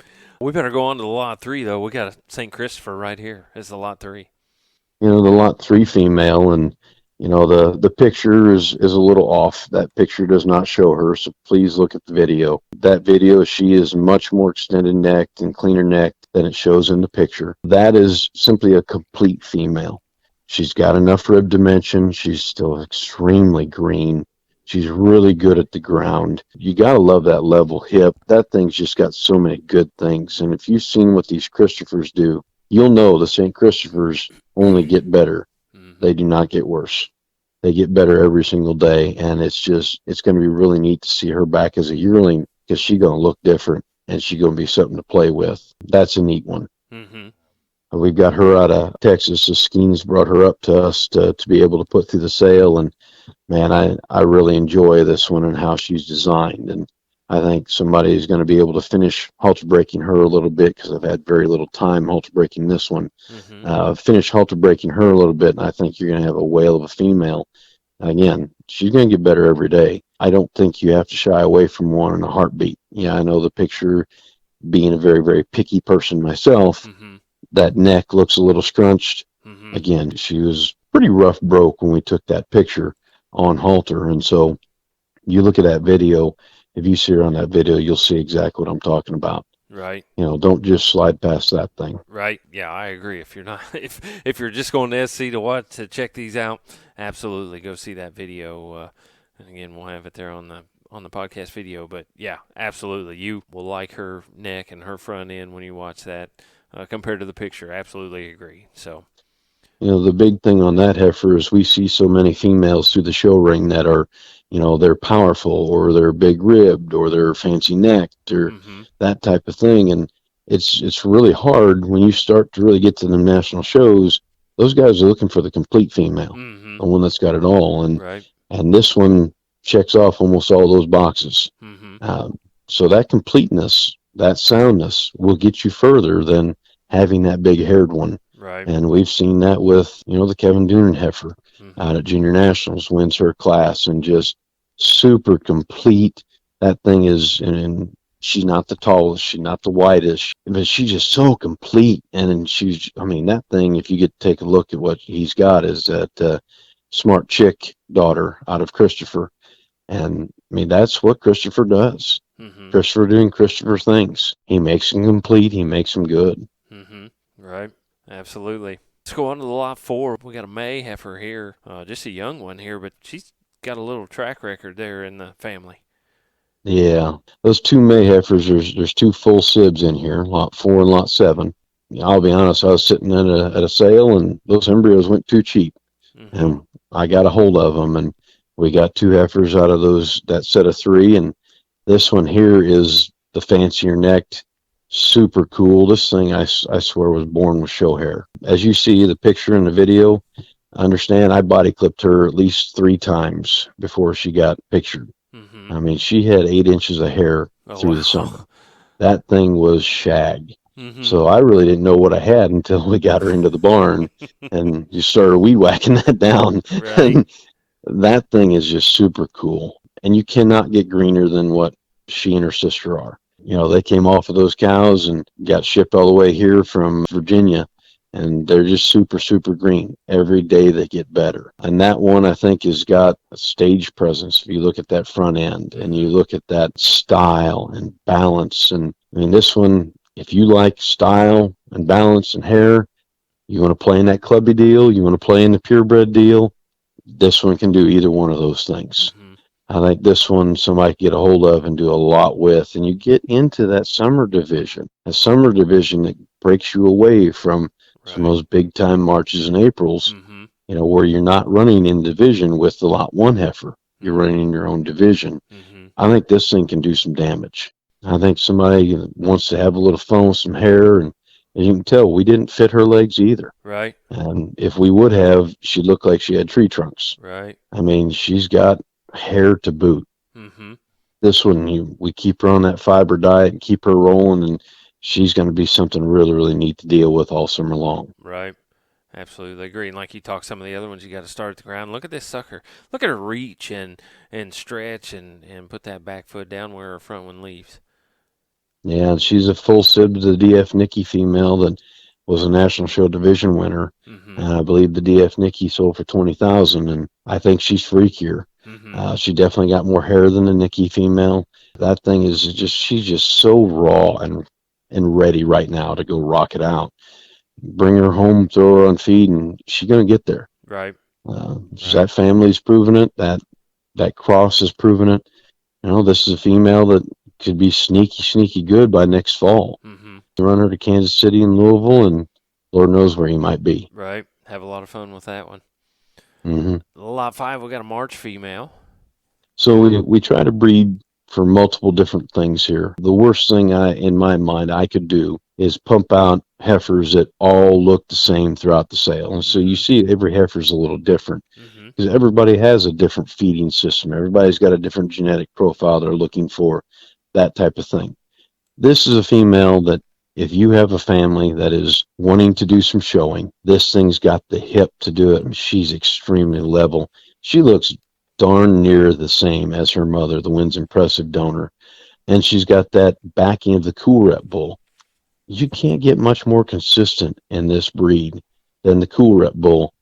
We better go on to the lot 3, though. We got a St. Christopher right here as the lot 3. The lot 3 female, and the picture is a little off. That picture does not show her, so please look at the video. That video, she is much more extended necked and cleaner necked than it shows in the picture. That is simply a complete female. She's got enough rib dimension. She's still extremely green. She's really good at the ground. You got to love that level hip. That thing's just got so many good things. And if you've seen what these Christophers do, you'll know the St. Christophers only get better. Mm-hmm. They do not get worse. They get better every single day, and it's going to be really neat to see her back as a yearling, because she's going to look different, and she's going to be something to play with. That's a neat one. Mm-hmm. We've got her out of Texas. The Skeens brought her up to us to be able to put through the sale, and man, I really enjoy this one and how she's designed, and I think somebody is going to be able to finish halter breaking her a little bit, because I've had very little time halter breaking this one. Mm-hmm. Finish halter breaking her a little bit, and I think you're going to have a whale of a female. Again, she's going to get better every day. I don't think you have to shy away from one in a heartbeat. Yeah, I know the picture, being a very, very picky person myself, Mm-hmm. that neck looks a little scrunched. Mm-hmm. Again, she was pretty rough broke when we took that picture on halter, and so you look at that video. If you see her on that video, you'll see exactly what I'm talking about. Right. Don't just slide past that thing. Right. Yeah, I agree. If you're not, if you're just going to SC to check these out, absolutely go see that video. And again, we'll have it there on the podcast video. But yeah, absolutely, you will like her neck and her front end when you watch that compared to the picture. Absolutely agree. So. The big thing on that heifer is we see so many females through the show ring that are, they're powerful, or they're big ribbed, or they're fancy necked, or Mm-hmm. that type of thing. And it's really hard when you start to really get to the national shows. Those guys are looking for the complete female, Mm-hmm. the one that's got it all. And Right. and this one checks off almost all those boxes. Mm-hmm. So that completeness, that soundness, will get you further than having that big haired one. Right. And we've seen that with, the Kevin Doonan heifer Mm-hmm. out at Junior Nationals, wins her class, and just super complete. That thing is, and she's not the tallest, she's not the widest, but she's just so complete. And that thing, if you get to take a look at what he's got, is that Smart Chick daughter out of Christopher. And that's what Christopher does. Mm-hmm. Christopher doing Christopher things. He makes them complete, he makes them good. Mm-hmm. Right. Absolutely. Let's go on to the lot 4. We got a May heifer here, just a young one here, but she's got a little track record there in the family. Yeah, those two May heifers, there's two full sibs in here, lot 4 and lot 7. I'll be honest, I was sitting at a sale, and those embryos went too cheap, Mm-hmm. and I got a hold of them, and we got two heifers out of that set of 3, and this one here is the fancier necked, super cool. This thing, I swear, was born with show hair. As you see the picture in the video, understand I body clipped her at least 3 times before she got pictured. Mm-hmm. She had 8 inches of hair through the summer. That thing was shag. So I really didn't know what I had until we got her into the barn and just started weed whacking that down. Right. And that thing is just super cool. And you cannot get greener than what she and her sister are. You know, they came off of those cows and got shipped all the way here from Virginia, and they're just super, super green. Every day they get better. And that one, I think, has got a stage presence. If you look at that front end and you look at that style and balance, and I mean, this one, if you like style and balance and hair, you want to play in that clubby deal, you want to play in the purebred deal, this one can do either one of those things. Mm-hmm. I think this one somebody can get a hold of and do a lot with. And you get into that summer division, a summer division that breaks you away from some of those big time Marches and Aprils, Mm-hmm. you know, where you're not running in division with the lot one heifer. You're running in your own division. Mm-hmm. I think this thing can do some damage. I think somebody wants to have a little fun with some hair, and as you can tell, we didn't fit her legs either. Right. And if we would have, she'd look like she had tree trunks. Right. I mean, she's got hair to boot. Mm-hmm. This one, we keep her on that fiber diet and keep her rolling, and she's going to be something really, really neat to deal with all summer long. Right. Absolutely agree. And like you talk, some of the other ones, you got to start at the ground. Look at this sucker. Look at her reach and stretch and put that back foot down where her front one leaves. Yeah, and she's a full sib to the DF Nikki female that was a national show division winner. Mm-hmm. And I believe the DF Nikki sold for 20,000, and I think she's freakier. Mm-hmm. She definitely got more hair than the Nikki female. That thing is she's just so raw and ready right now to go rock it out. Bring her home, throw her on feed, and she's going to get there. Right. That family's proven it. That cross has proven it. You know, this is a female that could be sneaky good by next fall. Mm-hmm. Run her to Kansas City and Louisville, and Lord knows where he might be. Right. Have a lot of fun with that one. Mm-hmm. Lot 5, we got a March female. So we try to breed for multiple different things here. The worst thing in my mind I could do is pump out heifers that all look the same throughout the sale. And so you see every heifer's a little different because everybody has a different feeding system. Everybody's got a different genetic profile they're looking for, that type of thing. This is a female that if you have a family that is wanting to do some showing, this thing's got the hip to do it, and she's extremely level. She looks darn near the same as her mother, the Wind's Impressive donor, and she's got that backing of the Cool Rep bull. You can't get much more consistent in this breed than the Cool Rep bull.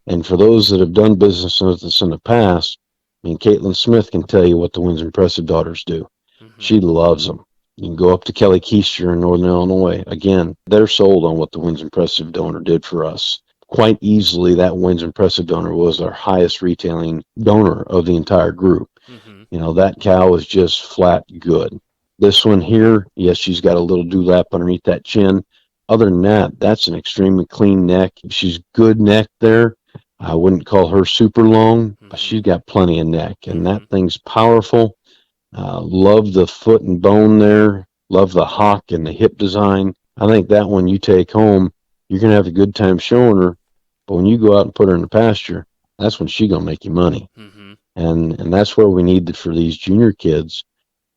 And for those that have done business with us in the past, I mean, Caitlin Smith can tell you what the Wind's Impressive daughters do. Mm-hmm. She loves them. You can go up to Kelly Keister in Northern Illinois. Again, they're sold on what the Wind's Impressive donor did for us. Quite easily, that Wind's Impressive donor was our highest retailing donor of the entire group. Mm-hmm. You know, that cow was just flat good. This one here, yes, she's got a little dewlap underneath that chin. Other than that, that's an extremely clean neck. She's good neck there. I wouldn't call her super long, but she's got plenty of neck, and that thing's powerful. Love the foot and bone there. Love the hock and the hip design. I think that one you take home, you're going to have a good time showing her. But when you go out and put her in the pasture, that's when she's going to make you money. Mm-hmm. And that's where we need it for these junior kids.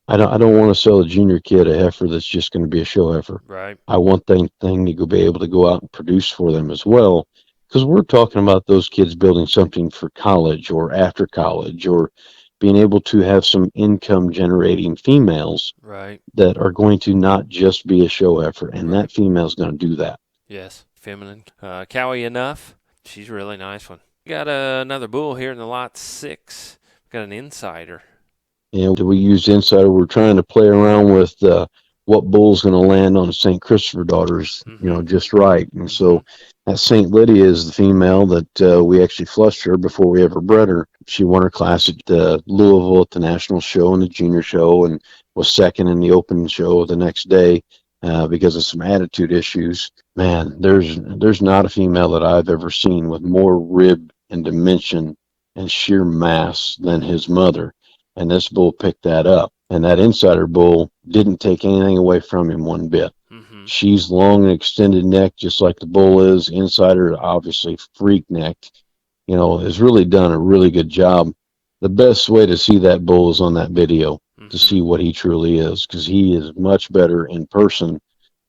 I don't want to sell a junior kid a heifer that's just going to be a show heifer. Right. I want that thing to be able to go out and produce for them as well. Because we're talking about those kids building something for college or after college, or being able to have some income generating females that are going to not just be a show heifer, and that female's going to do that. Yes, feminine. Cowie enough. She's a really nice one. We got another bull here in the lot 6. Got an insider. Yeah, we use insider. We're trying to play around with what bull's going to land on the St. Christopher daughters, you know, just right. And so that St. Lydia is the female that we actually flushed her before we ever bred her. She won her class at Louisville at the national show and the junior show, and was second in the open show the next day because of some attitude issues. Man, there's not a female that I've ever seen with more rib and dimension and sheer mass than his mother. And this bull picked that up. And that insider bull didn't take anything away from him one bit. Mm-hmm. She's long and extended neck, just like the bull is. Insider, obviously, freak neck. You know, has really done a really good job. The best way to see that bull is on that video to see what he truly is, because he is much better in person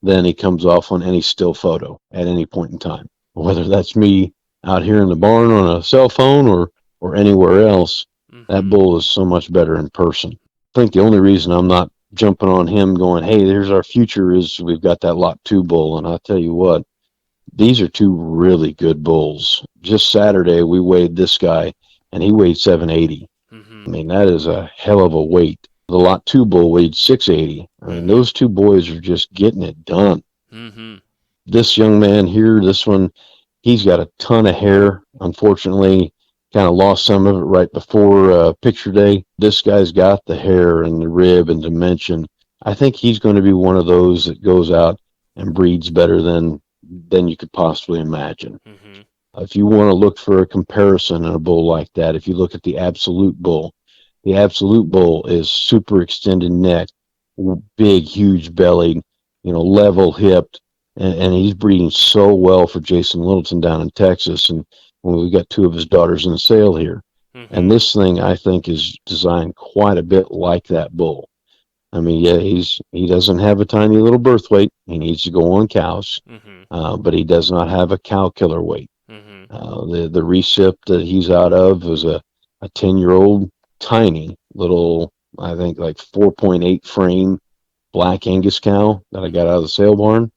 than he comes off on any still photo at any point in time. Whether that's me out here in the barn on a cell phone or anywhere else, that bull is so much better in person. I think the only reason I'm not jumping on him going, hey, there's our future, is we've got that lot 2 bull. And I'll tell you what, these are 2 really good bulls. Just Saturday, we weighed this guy, and he weighed 780. I mean, that is a hell of a weight. The lot 2 bull weighed 680. I mean, those 2 boys are just getting it done. This young man here, this one, he's got a ton of hair. Unfortunately, kind of lost some of it right before picture day. This guy's got the hair and the rib and dimension. I think he's going to be one of those that goes out and breeds better than you could possibly imagine. If you want to look for a comparison in a bull like that, if you look at the Absolute Bull is super extended neck, big, huge bellied, level hipped, and he's breeding so well for Jason Littleton down in Texas. And we got 2 of his daughters in the sale here. And this thing, I think, is designed quite a bit like that bull. I mean, yeah, he doesn't have a tiny little birth weight. He needs to go on cows, but he does not have a cow killer weight. The recip that he's out of was a 10-year-old tiny little, I think like 4.8 frame black Angus cow that I got out of the sale barn.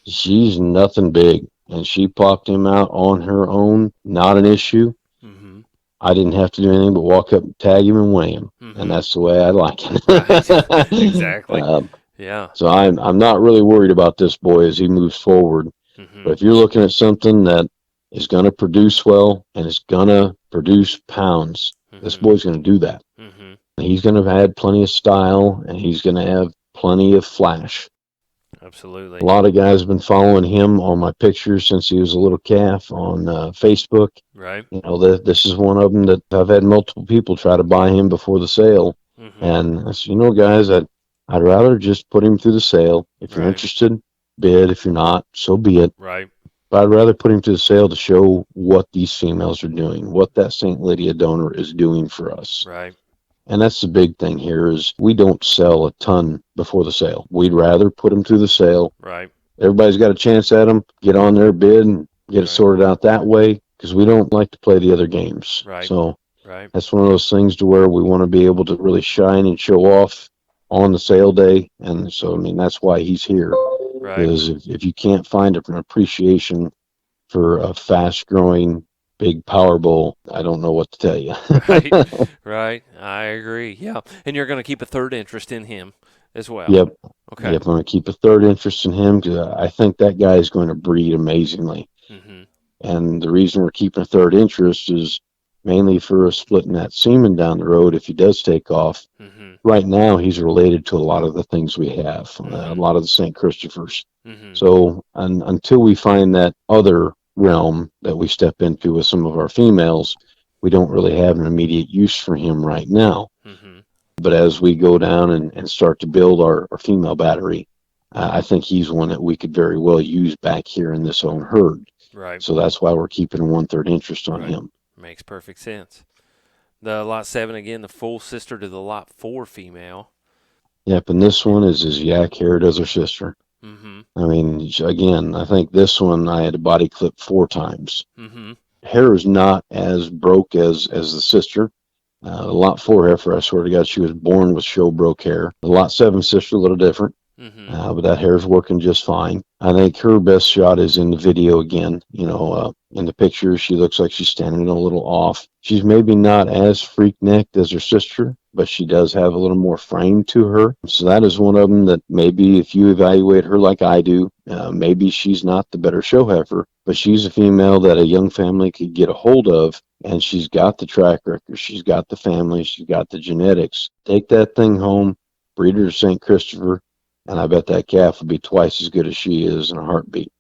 She's nothing big, and she popped him out on her own, not an issue. I didn't have to do anything but walk up, tag him, and weigh him, and that's the way I like it. Right. Exactly. Yeah. So I'm not really worried about this boy as he moves forward. But if you're looking at something that is going to produce well and is going to produce pounds, this boy's going to do that. He's going to add plenty of style, and he's going to have plenty of flash. Absolutely. A lot of guys have been following him on my pictures since he was a little calf on Facebook. Right. This is one of them that I've had multiple people try to buy him before the sale. And I said, guys, I'd rather just put him through the sale. If you're interested, bid. If you're not, so be it. Right. But I'd rather put him to the sale to show what these females are doing, what that St. Lydia donor is doing for us. Right. And that's the big thing here is we don't sell a ton before the sale. We'd rather put them through the sale. Right. Everybody's got a chance at them. Get on their bid and get it sorted out that way, because we don't like to play the other games. Right. So that's one of those things to where we want to be able to really shine and show off on the sale day. And so, I mean, that's why he's here. Right. Because if you can't find an appreciation for a fast-growing, big power bull, I don't know what to tell you. Right. I agree. Yeah. And you're going to keep a third interest in him as well. Yep. Okay. Yep. I'm going to keep a third interest in him because I think that guy is going to breed amazingly. And the reason we're keeping a third interest is mainly for splitting that semen down the road if he does take off. Right now, he's related to a lot of the things we have, a lot of the St. Christophers. So until we find that other realm that we step into with some of our females, we don't really have an immediate use for him right now. But as we go down and start to build our female battery, I think he's one that we could very well use back here in this own herd. Right. So that's why we're keeping a 1/3 interest on him. Makes perfect sense. The lot 7, again, the full sister to the lot 4 female. Yep, and this one is as yak haired as her sister. I mean, again, I think this one I had to body clip 4 times. Hair is not as broke as the sister. The lot 4 heifer, I swear to God, she was born with show broke hair. The lot 7 sister, a little different. But that hair is working just fine. I think her best shot is in the video again. In the picture, she looks like she's standing a little off. She's maybe not as freak-necked as her sister, but she does have a little more frame to her. So that is one of them that maybe if you evaluate her like I do, maybe she's not the better show heifer, but she's a female that a young family could get a hold of, and she's got the track record, she's got the family, she's got the genetics. Take that thing home, breed her to St. Christopher, and I bet that calf would be twice as good as she is in a heartbeat.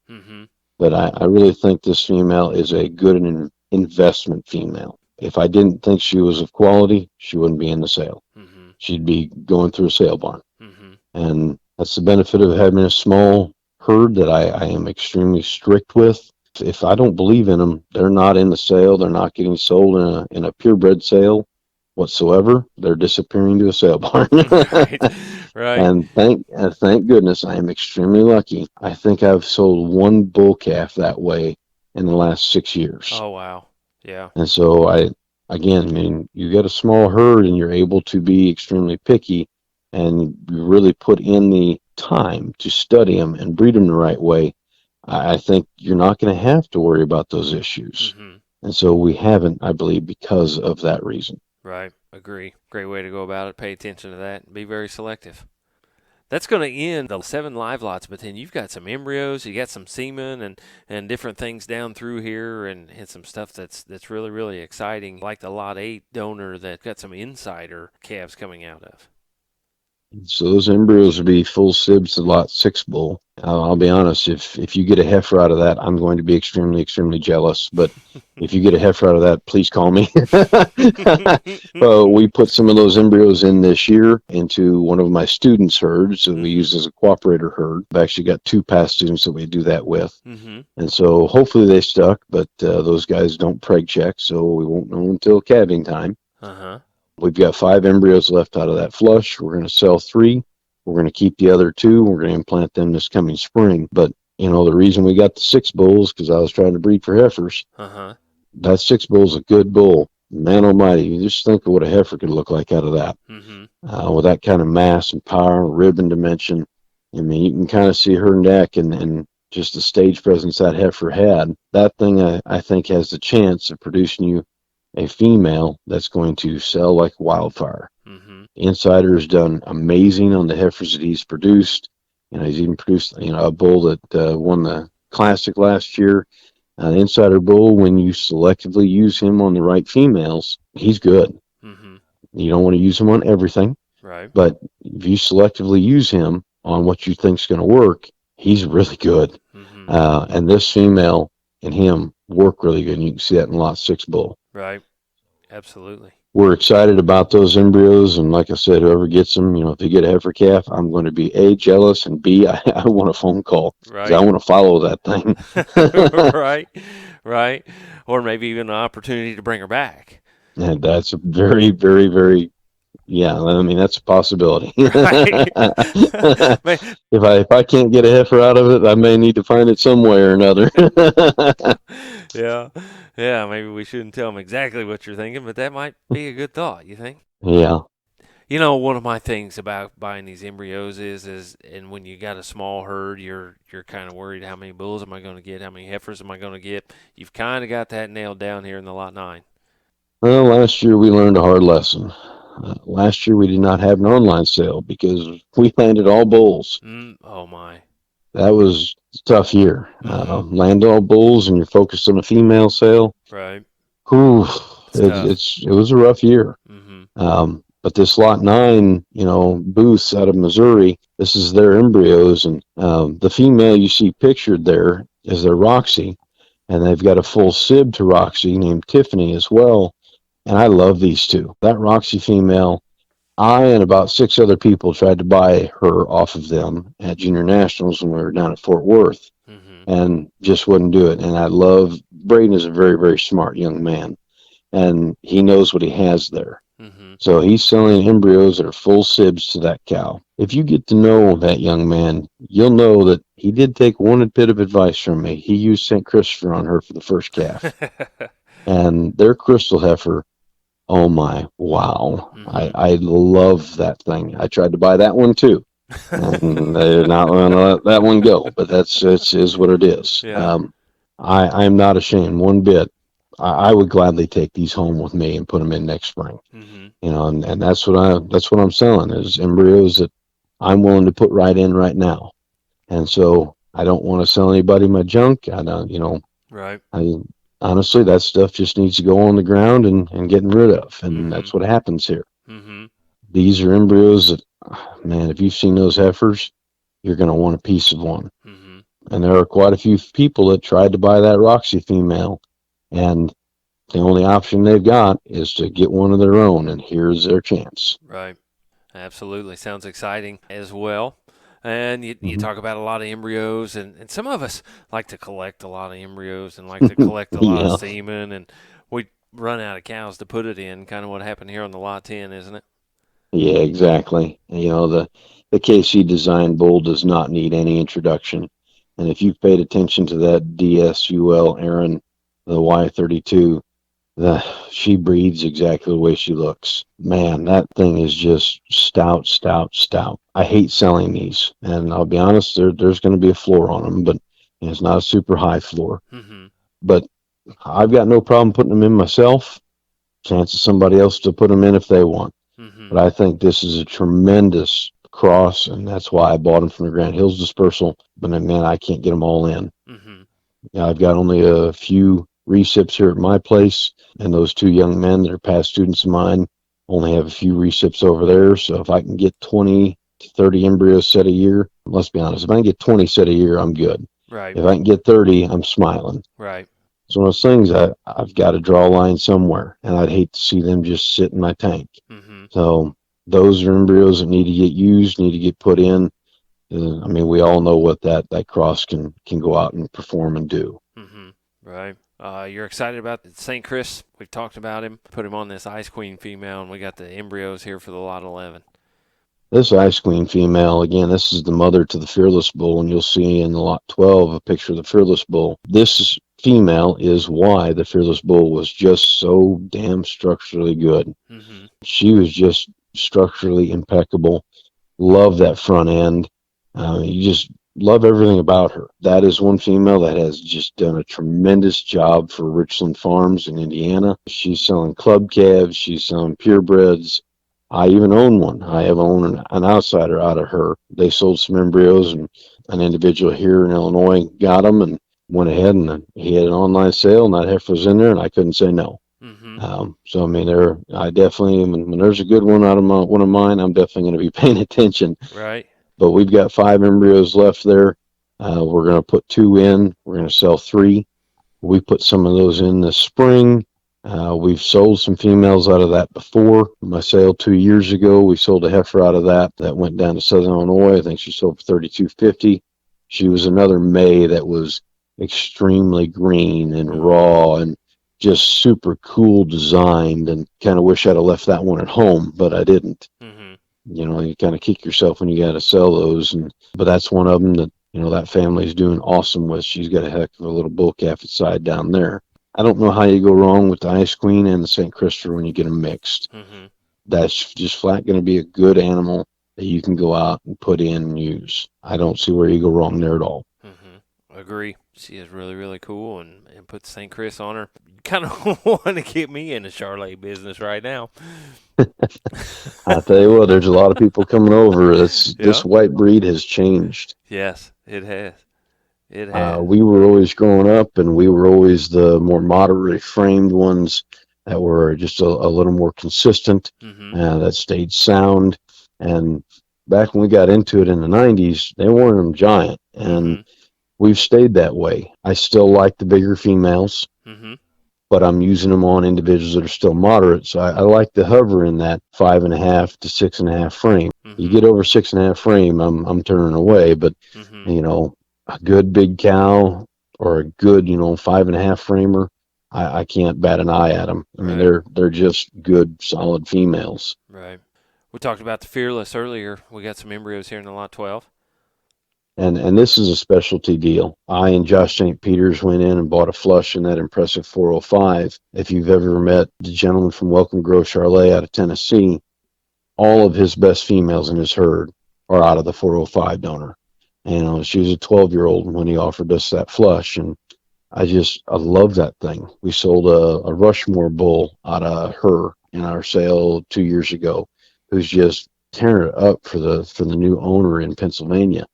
But I really think this female is a good investment female. If I didn't think she was of quality, she wouldn't be in the sale. She'd be going through a sale barn. And that's the benefit of having a small herd that I am extremely strict with. If I don't believe in them, they're not in the sale. They're not getting sold in a purebred sale whatsoever, they're disappearing to a sale barn. Right. Right. And thank goodness I am extremely lucky. I think I've sold one bull calf that way in the last 6 years. Oh, wow. Yeah. And so again, I mean, you get a small herd and you're able to be extremely picky and you really put in the time to study them and breed them the right way. I think you're not going to have to worry about those issues. Mm-hmm. And so we haven't, I believe, because of that reason. Right. Agree. Great way to go about it. Pay attention to that and be very selective. That's going to end the 7 live lots, but then you've got some embryos, you got some semen and different things down through here and some stuff that's really, really exciting, like the lot 8 donor that got some insider calves coming out of. So those embryos would be full sibs to lot 6 bull. I'll be honest, if you get a heifer out of that, I'm going to be extremely, extremely jealous. But if you get a heifer out of that, please call me. We put some of those embryos in this year into one of my students' herds that we use as a cooperator herd. I've actually got 2 past students that we do that with. Mm-hmm. And so hopefully they stuck, but those guys don't preg check, so we won't know until calving time. Uh-huh. We've got 5 embryos left out of that flush. We're going to sell 3. We're going to keep the other 2. We're going to implant them this coming spring. But, the reason we got the 6 bulls, because I was trying to breed for heifers. Uh-huh. That 6 bull's a good bull. Man almighty, you just think of what a heifer could look like out of that. Mm-hmm. With that kind of mass and power, rib and dimension. I mean, you can kind of see her neck and just the stage presence that heifer had. That thing, I think, has the chance of producing you a female that's going to sell like wildfire. Mm-hmm. Insider's done amazing on the heifers that he's produced. He's even produced, a bull that won the classic last year. Insider bull, when you selectively use him on the right females, he's good. Mm-hmm. You don't want to use him on everything, Right. but if you selectively use him on what you think's going to work, he's really good. Mm-hmm. And this female and him work really good. And you can see that in lot 6 bull. Right. Absolutely. We're excited about those embryos, and like I said, whoever gets them, if you get a heifer calf, I'm going to be A, jealous, and B, I want a phone call. Right. I want to follow that thing. Right. Right. Or maybe even an opportunity to bring her back. And that's a very, very, very, yeah, I mean, that's a possibility. Right. If I can't get a heifer out of it, I may need to find it some way or another. Yeah. Yeah, maybe we shouldn't tell them exactly what you're thinking, but that might be a good thought, you think? Yeah. One of my things about buying these embryos is and when you got a small herd, you're kind of worried, how many bulls am I going to get? How many heifers am I going to get? You've kind of got that nailed down here in the lot 9. Well, last year we learned a hard lesson. Last year we did not have an online sale because we landed all bulls. Oh, my. That was a tough year. Mm-hmm. Land all bulls and you're focused on a female sale. Right. Whew, it was a rough year. Mm-hmm. But this lot 9, Booths out of Missouri, this is their embryos. And the female you see pictured there is their Roxy. And they've got a full sib to Roxy named Tiffany as well. And I love these 2. That Roxy female, I and about 6 other people tried to buy her off of them at Junior Nationals when we were down at Fort Worth, and just wouldn't do it. And Braden is a very, very smart young man, and he knows what he has there. Mm-hmm. So he's selling embryos that are full sibs to that cow. If you get to know that young man, you'll know that he did take one bit of advice from me. He used St. Christopher on her for the first calf. And their crystal heifer, oh my, wow. Mm-hmm. I love that thing. I tried to buy that one too. And they're not going to let that one go, but it is what it is. Yeah. I'm not ashamed one bit. I would gladly take these home with me and put them in next spring. Mm-hmm. And that's what I'm selling is embryos that I'm willing to put right in right now. And so I don't want to sell anybody my junk. I don't, Right. Honestly, that stuff just needs to go on the ground and getting rid of. And that's what happens here. Mm-hmm. These are embryos that, man, if you've seen those heifers, you're going to want a piece of one. Mm-hmm. And there are quite a few people that tried to buy that Roxy female, and the only option they've got is to get one of their own, and here's their chance. Right. Absolutely. Sounds exciting as well. And you talk about a lot of embryos, and some of us like to collect a lot of embryos and like to collect a lot of semen, and we run out of cows to put it in, kind of what happened here on the Lot 10, isn't it? Yeah, exactly. The KC design bull does not need any introduction. And if you've paid attention to that DSUL Aaron, the Y32, she breathes exactly the way she looks. Man, that thing is just stout, stout, stout. I hate selling these, and I'll be honest, there's going to be a floor on them, but it's not a super high floor. Mm-hmm. But I've got no problem putting them in myself. Chance of somebody else to put them in if they want. Mm-hmm. But I think this is a tremendous cross, and that's why I bought them from the Grand Hills dispersal. But man, I can't get them all in. Mm-hmm. I've got only a few recips here at my place, and those two young men that are past students of mine only have a few recips over there. So if I can get 20 to 30 embryos set a year, let's be honest, if I can get 20 set a year, I'm good. Right. If I can get 30, I'm smiling. Right. It's one of those things I've got to draw a line somewhere, and I'd hate to see them just sit in my tank. Mm-hmm. So those are embryos that need to get used, need to get put in. We all know what that cross can go out and perform and do. Mm-hmm. Right. You're excited about St. Chris. We've talked about him. Put him on this Ice Queen female, and we got the embryos here for the Lot 11. This Ice Queen female, again, this is the mother to the Fearless Bull, and you'll see in the Lot 12 a picture of the Fearless Bull. This female is why the Fearless Bull was just so damn structurally good. Mm-hmm. She was just structurally impeccable. Love that front end. You just love everything about her. That is one female that has just done a tremendous job for Richland Farms in Indiana. She's selling club calves. She's selling purebreds. I even own one. I have owned an outsider out of her. They sold some embryos, and an individual here in Illinois got them and went ahead, and he had an online sale, and that heifer was in there, and I couldn't say no. Mm-hmm. I definitely, when there's a good one out of one of mine, I'm definitely going to be paying attention. Right. But we've got 5 embryos left there. We're going to put 2 in. We're going to sell 3. We put some of those in this spring. We've sold some females out of that before. My sale 2 years ago, we sold a heifer out of that went down to Southern Illinois. I think she sold for $32.50. She was another May that was extremely green and raw and just super cool designed, and kind of wish I'd have left that one at home, but I didn't. Mm-hmm. You kind of kick yourself when you got to sell those, but that's one of them that that family's doing awesome with. She's got a heck of a little bull calf side down there. I don't know how you go wrong with the Ice Queen and the St. Christopher when you get them mixed. Mm-hmm. That's just flat going to be a good animal that you can go out and put in and use. I don't see where you go wrong there at all. Mm-hmm. Agree. She is really, really cool, and put St. Chris on her. Kind of want to get me in the Charolais business right now. I tell you what, there's a lot of people coming over. This white breed has changed. Yes, it has. It has. We were always growing up, and we were always the more moderately framed ones that were just a little more consistent, Mm-hmm. that stayed sound. And back when we got into it in the 90s, they weren't them giant, and Mm-hmm. we've stayed that way. I still like the bigger females, Mm-hmm. but I'm using them on individuals that are still moderate. So I like to hover in that 5.5 to 6.5 frame. Mm-hmm. You get over 6.5 frame, I'm turning away. But Mm-hmm. A good big cow or a good 5.5 framer, I can't bat an eye at them. I mean, they're just good, solid females. Right. We talked about the Fearless earlier. We got some embryos here in the Lot 12. And this is a specialty deal. I and Josh St. Peters went in and bought a flush in that impressive 405. If you've ever met the gentleman from Welcome Grove Charolais out of Tennessee, all of his best females in his herd are out of the 405 donor. She was a 12-year-old when he offered us that flush, and I love that thing. We sold a Rushmore bull out of her in our sale 2 years ago, who's just tearing it up for the new owner in Pennsylvania.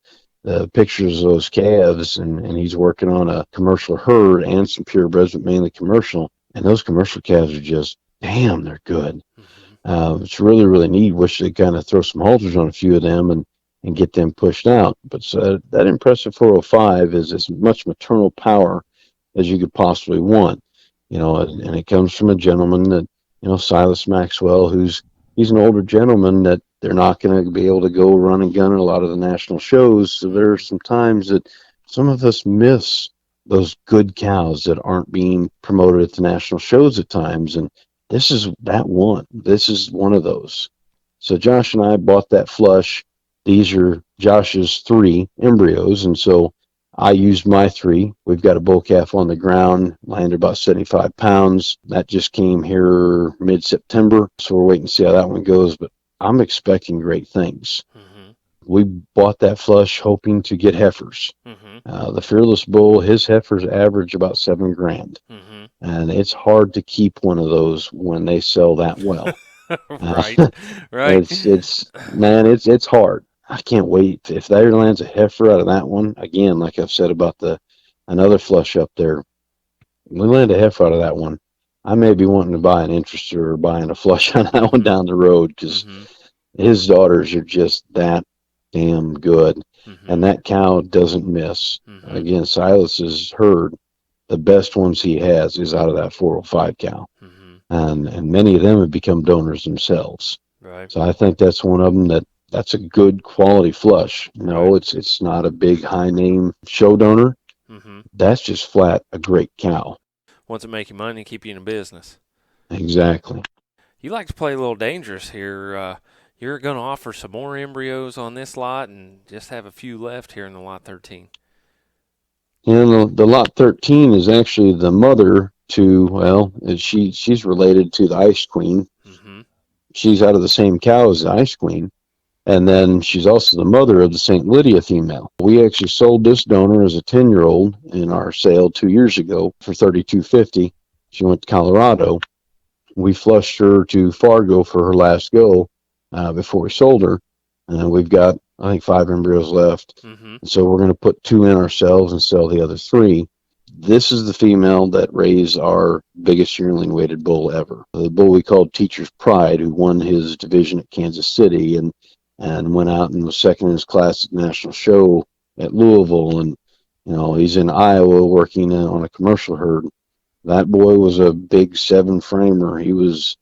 The pictures of those calves, and he's working on a commercial herd and some purebreds, but mainly commercial. And those commercial calves are just, damn, they're good. Mm-hmm. It's really, really neat. Wish they'd kind of throw some halters on a few of them and get them pushed out. But that impressive 405 is as much maternal power as you could possibly want. And it comes from a gentleman that, Silas Maxwell, he's an older gentleman that they're not going to be able to go run and gun at a lot of the national shows. So there are some times that some of us miss those good cows that aren't being promoted at the national shows at times. And this is that one. This is one of those. So Josh and I bought that flush. These are Josh's 3 embryos, and so I used my 3. We've got a bull calf on the ground, landed about 75 pounds. That just came here mid-September, so we're waiting to see how that one goes, but I'm expecting great things. Mm-hmm. We bought that flush hoping to get heifers. Mm-hmm. The Fearless Bull, his heifers average about $7,000, Mm-hmm. and it's hard to keep one of those when they sell that well. Right. Right. It's hard. I can't wait if there lands a heifer out of that one again. Like I've said about the another flush up there, we land a heifer out of that one. I may be wanting to buy an interester or buying a flush on that one down the road because Mm-hmm. his daughters are just that damn good, Mm-hmm. and that cow doesn't miss. Mm-hmm. Again, Silas's herd, the best ones he has is out of that 405 cow, Mm-hmm. and many of them have become donors themselves. Right. So I think that's one of them that's a good quality flush. Right. No, it's not a big high name show donor. Mm-hmm. That's just flat a great cow. Wants to make you money and keep you in business. Exactly. You like to play a little dangerous here. You're going to offer some more embryos on this lot and just have a few left here in the lot 13. And the lot 13 is actually the mother to, well, she's related to the Ice Queen. Mm-hmm. She's out of the same cow as the Ice Queen. And then she's also the mother of the St. Lydia female. We actually sold this donor as a 10-year-old in our sale 2 years ago for $32.50. She went to Colorado. We flushed her to Fargo for her last go before we sold her. And we've got, I think, 5 embryos left. Mm-hmm. So we're going to put 2 in ourselves and sell the other 3. This is the female that raised our biggest yearling weighted bull ever. The bull we called Teacher's Pride, who won his division at Kansas City and went out and was second in his class at the national show at Louisville. And, he's in Iowa working on a commercial herd. That boy was a big 7-framer. He was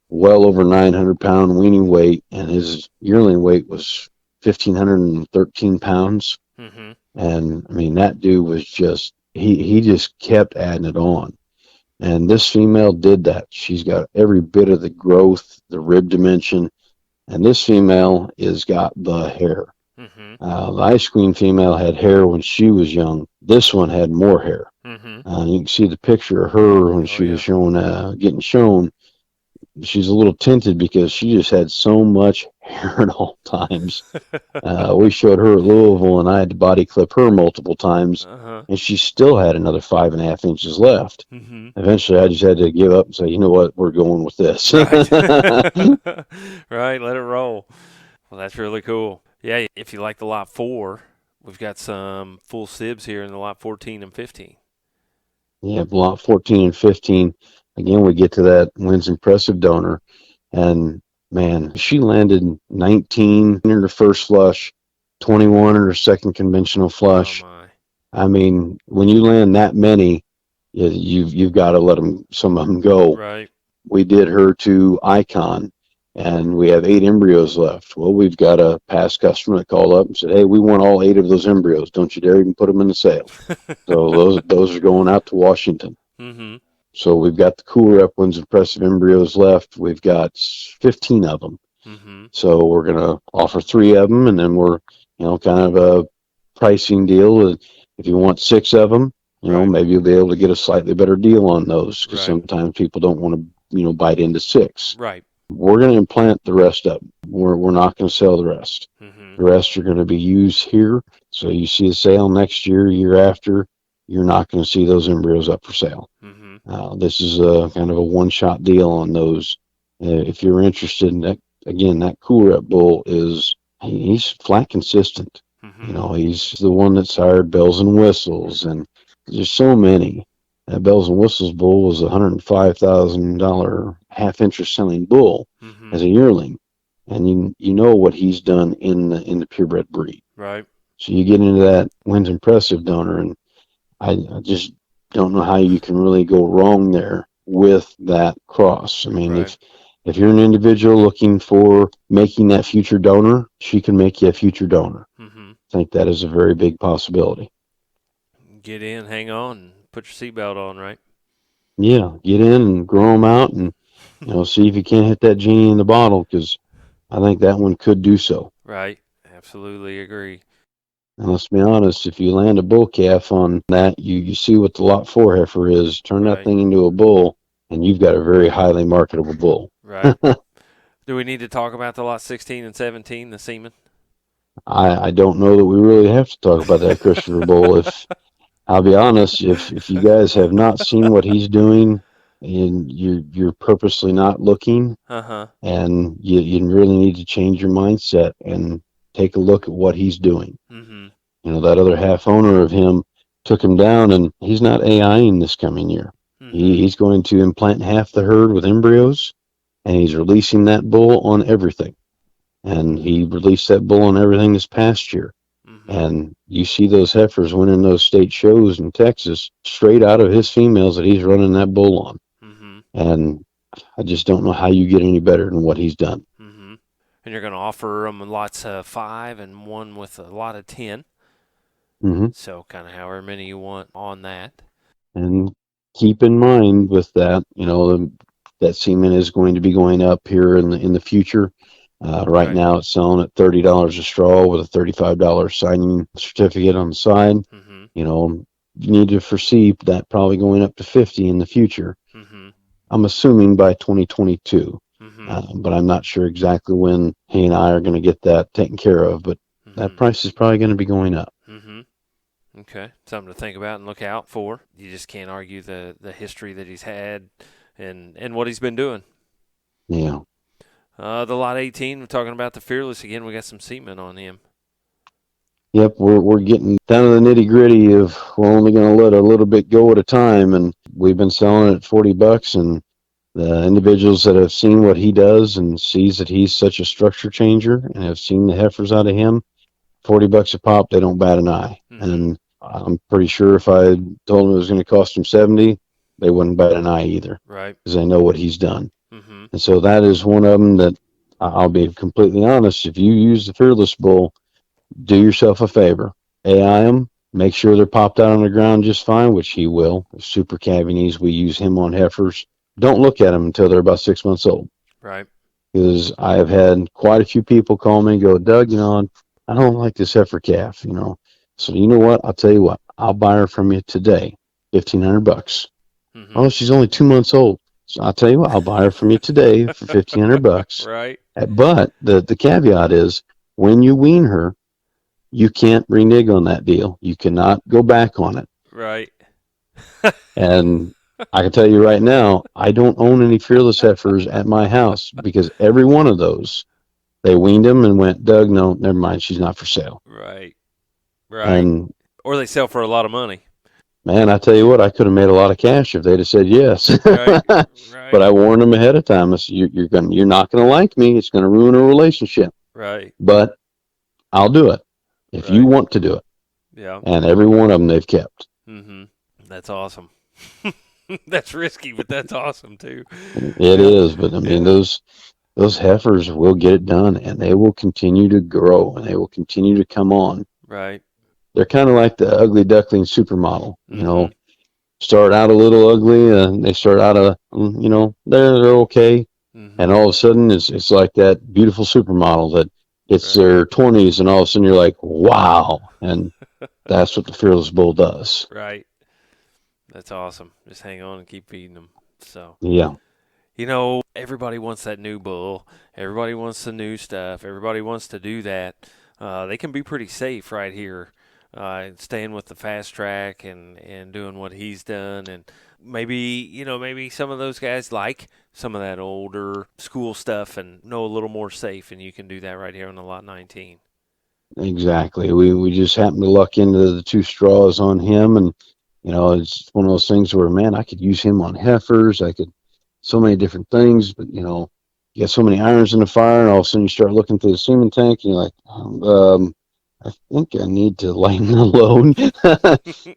well over 900-pound weaning weight, and his yearling weight was 1,513 pounds. Mm-hmm. And, I mean, that dude was just, he just kept adding it on. And this female did that. She's got every bit of the growth, the rib dimension, and this female has got the hair. Mm-hmm. The Ice Queen female had hair when she was young. This one had more hair. Mm-hmm. You can see the picture of her when she was getting shown. She's a little tinted because she just had so much hair at all times. We showed her at Louisville, and I had to body clip her multiple times, Uh-huh. and she still had another 5.5 inches left. Mm-hmm. Eventually, I just had to give up and say, you know what, we're going with this. Right. Right, let it roll. Well, that's really cool. Yeah, if you like the lot 4, we've got some full sibs here in the lot 14 and 15. Yeah, lot 14 and 15. Again, we get to that Wynn's impressive donor. And, man, she landed 19 in her first flush, 21 in her second conventional flush. Oh, my. I mean, when you land that many, you've got to some of them go. Right. We did her to Icon, and we have 8 embryos left. Well, we've got a past customer that called up and said, hey, we want all 8 of those embryos. Don't you dare even put them in the sale. So those are going out to Washington. Mm-hmm. So we've got the Cool Rep Wynn's impressive embryos left. We've got 15 of them. Mm-hmm. So we're going to offer 3 of them, and then we're, kind of a pricing deal. If you want 6 of them, Right. maybe you'll be able to get a slightly better deal on those because Right. sometimes people don't want to, bite into 6. Right. We're going to implant the rest of them. We're not going to sell the rest. Mm-hmm. The rest are going to be used here. So you see the sale next year, year after, you're not going to see those embryos up for sale. Mm-hmm. This is a kind of a one-shot deal on those. If you're interested in that, again, that Cool Rep bull he's flat consistent. Mm-hmm. He's the one that's hired Bells and Whistles, and there's so many. That Bells and Whistles bull was a $105,000 half-interest selling bull Mm-hmm. as a yearling, and you know what he's done in the purebred breed. Right. So you get into that Wynn's impressive donor, and I just don't know how you can really go wrong there with that cross. I mean, Right. if you're an individual looking for making that future donor, she can make you a future donor. Mm-hmm. I think that is a very big possibility. Get in, hang on, and put your seatbelt on, right? Yeah, get in and grow them out, and see if you can't hit that genie in the bottle, because I think that one could do so. Right. Absolutely agree. And let's be honest, if you land a bull calf on that, you see what the lot 4 heifer is. Turn that Right. thing into a bull, and you've got a very highly marketable bull. Right. Do we need to talk about the lot 16 and 17, the semen? I don't know that we really have to talk about that Christopher Bull. If I'll be honest, if you guys have not seen what he's doing, and you're purposely not looking, Uh-huh. and you really need to change your mindset and take a look at what he's doing. Mm-hmm. That other half owner of him took him down, and he's not AIing this coming year. Mm-hmm. He's going to implant half the herd with embryos, and he's releasing that bull on everything. And he released that bull on everything this past year. Mm-hmm. And you see those heifers winning those state shows in Texas straight out of his females that he's running that bull on. Mm-hmm. And I just don't know how you get any better than what he's done. Mm-hmm. And you're going to offer them lots of 5 and one with a lot of 10. Mm-hmm. So kind of however many you want on that. And keep in mind with that, that semen is going to be going up here in the future. Right now, it's selling at $30 a straw with a $35 signing certificate on the side. Mm-hmm. You need to foresee that probably going up to $50 in the future. Mm-hmm. I'm assuming by 2022, Mm-hmm. but I'm not sure exactly when he and I are going to get that taken care of. But that price is probably going to be going up. Mm-hmm. Okay, something to think about and look out for. You just can't argue the history that he's had and what he's been doing. Yeah. The lot 18, we're talking about the Fearless again. We got some semen on him. Yep, we're getting down to the nitty gritty of we're only going to let a little bit go at a time, and we've been selling it at $40. And the individuals that have seen what he does and sees that he's such a structure changer and have seen the heifers out of him, $40 a pop, they don't bat an eye. Mm-hmm. And I'm pretty sure if I told them it was going to cost them 70, they wouldn't bat an eye either. Right. Because they know what he's done. Mm-hmm. And so that is one of them that I'll be completely honest. If you use the Fearless Bull, do yourself a favor. AI them, make sure they're popped out on the ground just fine, which he will. Super Cavities, we use him on heifers. Don't look at them until they're about 6 months old. Right. Because I have had quite a few people call me and go, Doug, I don't like this heifer calf, So you know what? I'll tell you what. I'll buy her from you today, $1,500. Mm-hmm. Oh, she's only 2 months old. So I'll tell you what. I'll buy her from you today for $1,500. Right. But the caveat is, when you wean her, you can't renege on that deal. You cannot go back on it. Right. And I can tell you right now, I don't own any Fearless heifers at my house because every one of those, they weaned them and went, Doug, no, never mind. She's not for sale. Right. Right. And or they sell for a lot of money. man, I tell you what, I could have made a lot of cash if they'd have said yes. Right. Right. But I warned them ahead of time. I said, you're not going to like me. It's going to ruin a relationship. Right. But I'll do it if you want to do it. Yeah. And every one of them they've kept. Mm-hmm. That's awesome. That's risky, but that's awesome too. It is, but I mean those heifers will get it done, and they will continue to grow, and they will continue to come on. Right. They're kind of like the ugly duckling supermodel. Mm-hmm. Start out a little ugly, and they start out they're okay, Mm-hmm. and all of a sudden it's like that beautiful supermodel that it's their 20s, and all of a sudden you're like, wow, and that's what the Fearless Bull does. Right. That's awesome. Just hang on and keep feeding them. So yeah. Everybody wants that new bull. Everybody wants the new stuff. Everybody wants to do that. They can be pretty safe right here, staying with the fast track and doing what he's done. And maybe some of those guys like some of that older school stuff and know a little more safe, and you can do that right here on the lot 19. Exactly. We just happened to luck into the 2 straws on him, and it's one of those things where, man, I could use him on heifers. I could so many different things, but you got so many irons in the fire, and all of a sudden you start looking through the semen tank, and you're like, I think I need to lighten the load.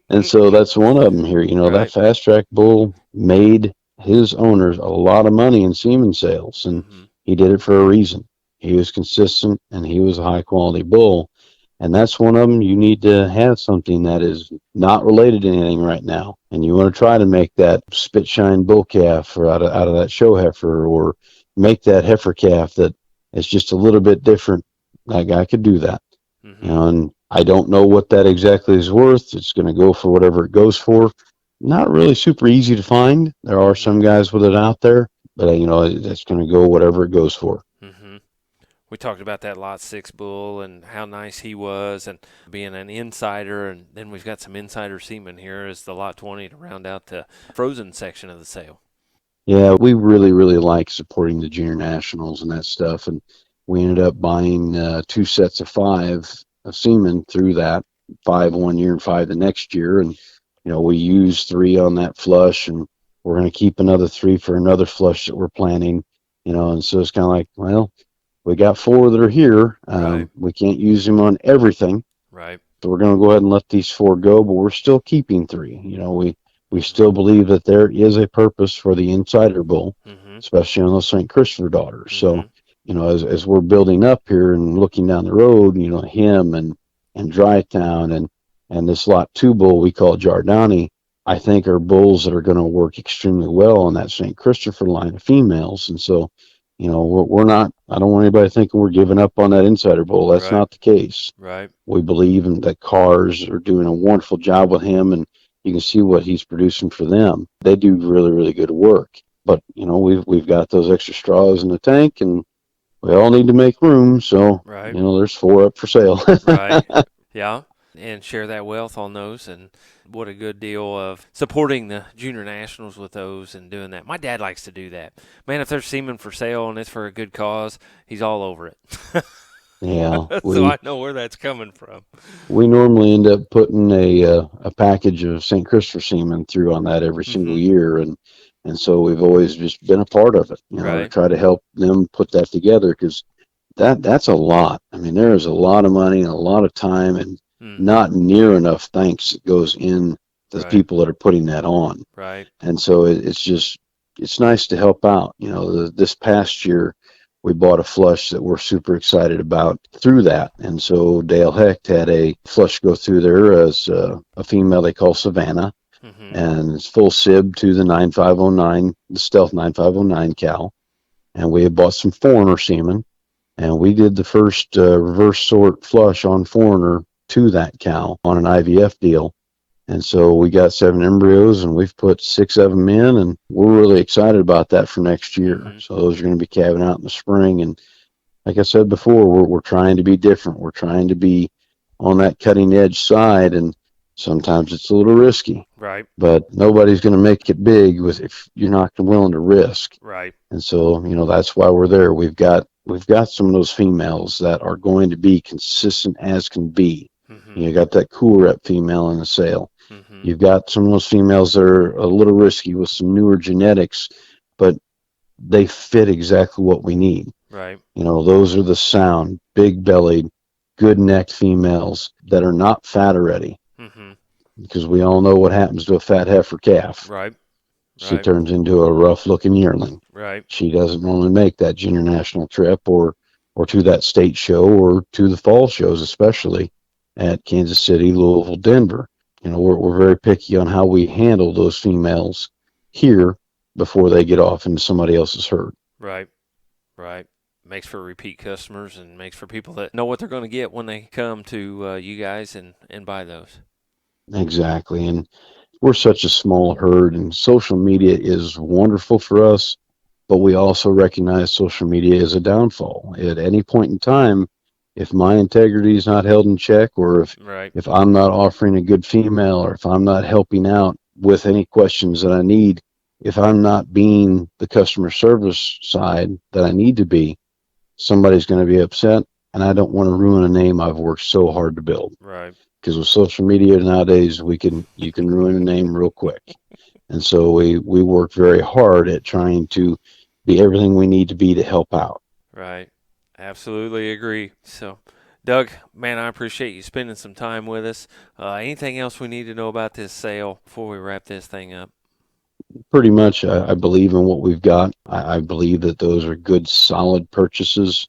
And so that's one of them here. Right. That fast track bull made his owners a lot of money in semen sales, and Mm-hmm. he did it for a reason. He was consistent, and he was a high quality bull. And that's one of them. You need to have something that is not related to anything right now. And you want to try to make that spit shine bull calf or out of that show heifer, or make that heifer calf that is just a little bit different. That guy could do that. Mm-hmm. And I don't know what that exactly is worth. It's going to go for whatever it goes for. Not really super easy to find. There are Mm-hmm. some guys with it out there, but it's going to go whatever it goes for. Mm-hmm. We talked about that Lot 6 bull and how nice he was and being an insider. And then we've got some insider semen here as the Lot 20 to round out the frozen section of the sale. Yeah, we really, really like supporting the junior nationals and that stuff. And we ended up buying 2 sets of 5 semen through that, 5 1 year and 5 the next year. And, we used 3 on that flush, and we're going to keep another 3 for another flush that we're planning, and so it's kind of like, well, we got 4 that are here. Right. We can't use them on everything. Right. So we're going to go ahead and let these 4 go, but we're still keeping 3. We Mm-hmm. still believe that there is a purpose for the insider bull, Mm-hmm. especially on those St. Christopher daughters. Mm-hmm. So, as we're building up here and looking down the road, him and Dry Town and this lot 2 bull we call Jardani, I think are bulls that are going to work extremely well on that St. Christopher line of females. And so, we're not, I don't want anybody thinking we're giving up on that insider bull. That's Right. not the case. Right. We believe in that cars are doing a wonderful job with him, and you can see what he's producing for them. They do really, really good work. But we've got those extra straws in the tank, and we all need to make room. So Right. there's 4 up for sale. Right. Yeah. And share that wealth on those. And what a good deal of supporting the junior nationals with those and doing that. My dad likes to do that. Man, if there's semen for sale and it's for a good cause, he's all over it. Yeah, So we I know where that's coming from. we normally end up putting a package of St. Christopher semen through on that every single Mm-hmm. year, and so we've always just been a part of it, to Right. try to help them put that together, because that's a lot. I mean, there is a lot of money and a lot of time, and Mm-hmm. not near enough thanks that goes in to the Right. people that are putting that on. Right. And so it's nice to help out. This past year we bought a flush that we're super excited about through that. And so Dale Hecht had a flush go through there as a female they call Savannah, Mm-hmm. and it's full sib to the 9509, the Stealth 9509 cow. And we had bought some foreigner semen, and we did the first reverse sort flush on foreigner to that cow on an IVF deal. And so we got 7 embryos, and we've put 6 of them in, and we're really excited about that for next year. Mm-hmm. So those are going to be calving out in the spring. And like I said before, we're trying to be different. We're trying to be on that cutting edge side, and sometimes it's a little risky. Right. But nobody's going to make it big if you're not willing to risk. Right. And so that's why we're there. We've got some of those females that are going to be consistent as can be. Mm-hmm. You got that cool rep female in the sale. Mm-hmm. You've got some of those females that are a little risky with some newer genetics, but they fit exactly what we need. Right. Those are the sound, big bellied, good necked females that are not fat already, Mm-hmm. because we all know what happens to a fat heifer calf. Right. She Right. turns into a rough looking yearling. Right. She doesn't normally make that junior national trip, or to that state show, or to the fall shows, especially at Kansas City, Louisville, Denver. We're very picky on how we handle those females here before they get off into somebody else's herd. Right. Right. Makes for repeat customers and makes for people that know what they're going to get when they come to you guys and buy those. Exactly. And we're such a small herd, and social media is wonderful for us, but we also recognize social media is a downfall. At any point in time, if my integrity is not held in check, or Right. if I'm not offering a good female, or if I'm not helping out with any questions that I need, if I'm not being the customer service side that I need to be, somebody's going to be upset, and I don't want to ruin a name I've worked so hard to build. Right. Because with social media nowadays, you can ruin a name real quick. And so we work very hard at trying to be everything we need to be to help out. Right. Absolutely agree. So, Doug, man, I appreciate you spending some time with us. Anything else we need to know about this sale before we wrap this thing up? Pretty much, I believe in what we've got. I believe that those are good, solid purchases.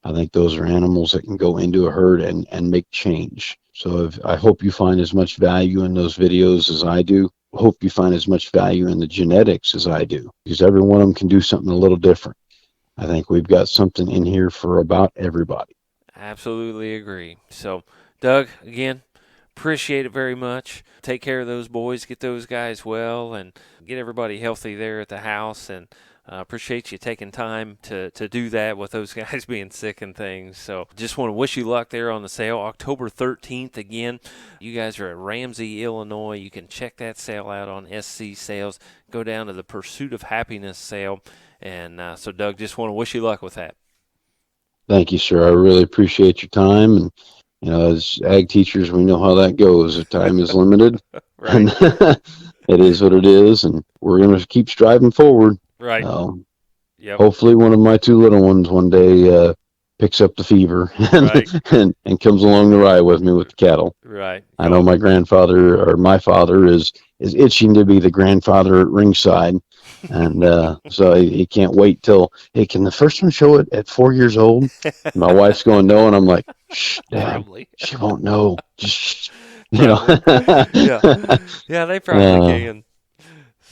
I think those are animals that can go into a herd and make change. So I hope you find as much value in those videos as I do. Hope you find as much value in the genetics as I do, because every one of them can do something a little different. I think we've got something in here for about everybody. Absolutely agree. So, Doug, again, appreciate it very much. Take care of those boys, get those guys well, and get everybody healthy there at the house. And appreciate you taking time to do that with those guys being sick and things. So just want to wish you luck there on the sale. October 13th, again, you guys are at Ramsey, Illinois. You can check that sale out on SC Sales. Go down to the Pursuit of Happiness sale. And so, Doug, just want to wish you luck with that. Thank you, sir. I really appreciate your time. And, as ag teachers, we know how that goes. The time is limited. Right. And it is what it is. And we're going to keep striving forward. Right. Yep. Hopefully one of my two little ones one day picks up the fever and comes along the ride with me with the cattle. Right. I know my grandfather, or my father, is itching to be the grandfather at ringside. And so he can't wait till, hey, can the first one show it at 4 years old? My wife's going, no. And I'm like, shh, Dad, Probably. she won't know. Just, Yeah, they probably can.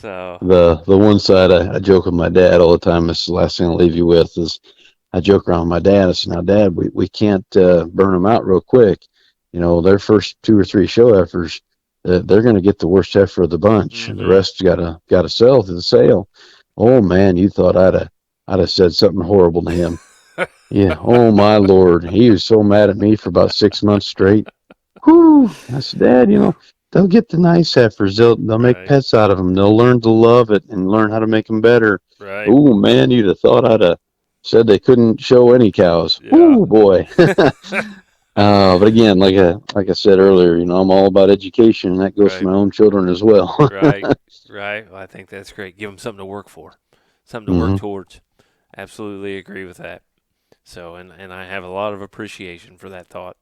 So the one side I joke with my dad all the time. This is the last thing I'll leave you with is I joke around with my dad. I said, now, Dad, we can't burn them out real quick. Their first 2 or 3 show heifers, they're going to get the worst heifer of the bunch. Mm-hmm. The rest got to sell to the sale. Oh man, you thought I'd have said something horrible to him. Yeah. Oh my Lord, he was so mad at me for about 6 months straight. Whew. I said, Dad, they'll get the nice heifers. They'll make pets out of them. They'll learn to love it and learn how to make them better. Right. Oh man, you'd have thought I'd have said they couldn't show any cows. Yeah. Oh boy. But again, like I said earlier, I'm all about education, and that goes for my own children as well. Right. Well, I think that's great. Give them something to work for, something to work towards. Absolutely agree with that. So, and I have a lot of appreciation for that thought.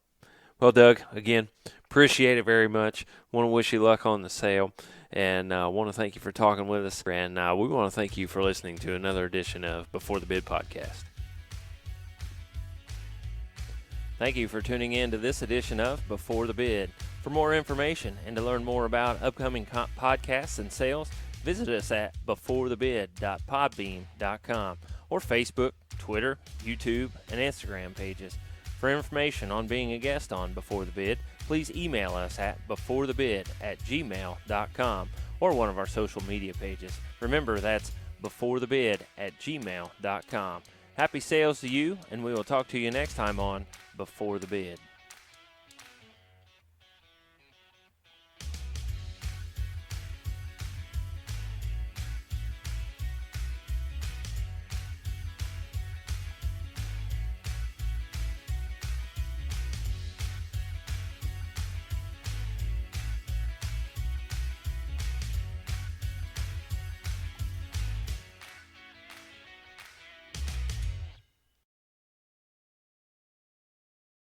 Well, Doug, again, appreciate it very much. Want to wish you luck on the sale, and want to thank you for talking with us. And we want to thank you for listening to another edition of Before the Bid podcast. Thank you for tuning in to this edition of Before the Bid. For more information and to learn more about upcoming podcasts and sales, visit us at beforethebid.podbean.com or Facebook, Twitter, YouTube, and Instagram pages. For information on being a guest on Before the Bid, please email us at beforethebid@gmail.com or one of our social media pages. Remember, that's beforethebid@gmail.com. Happy sales to you, and we will talk to you next time on Before the Bid.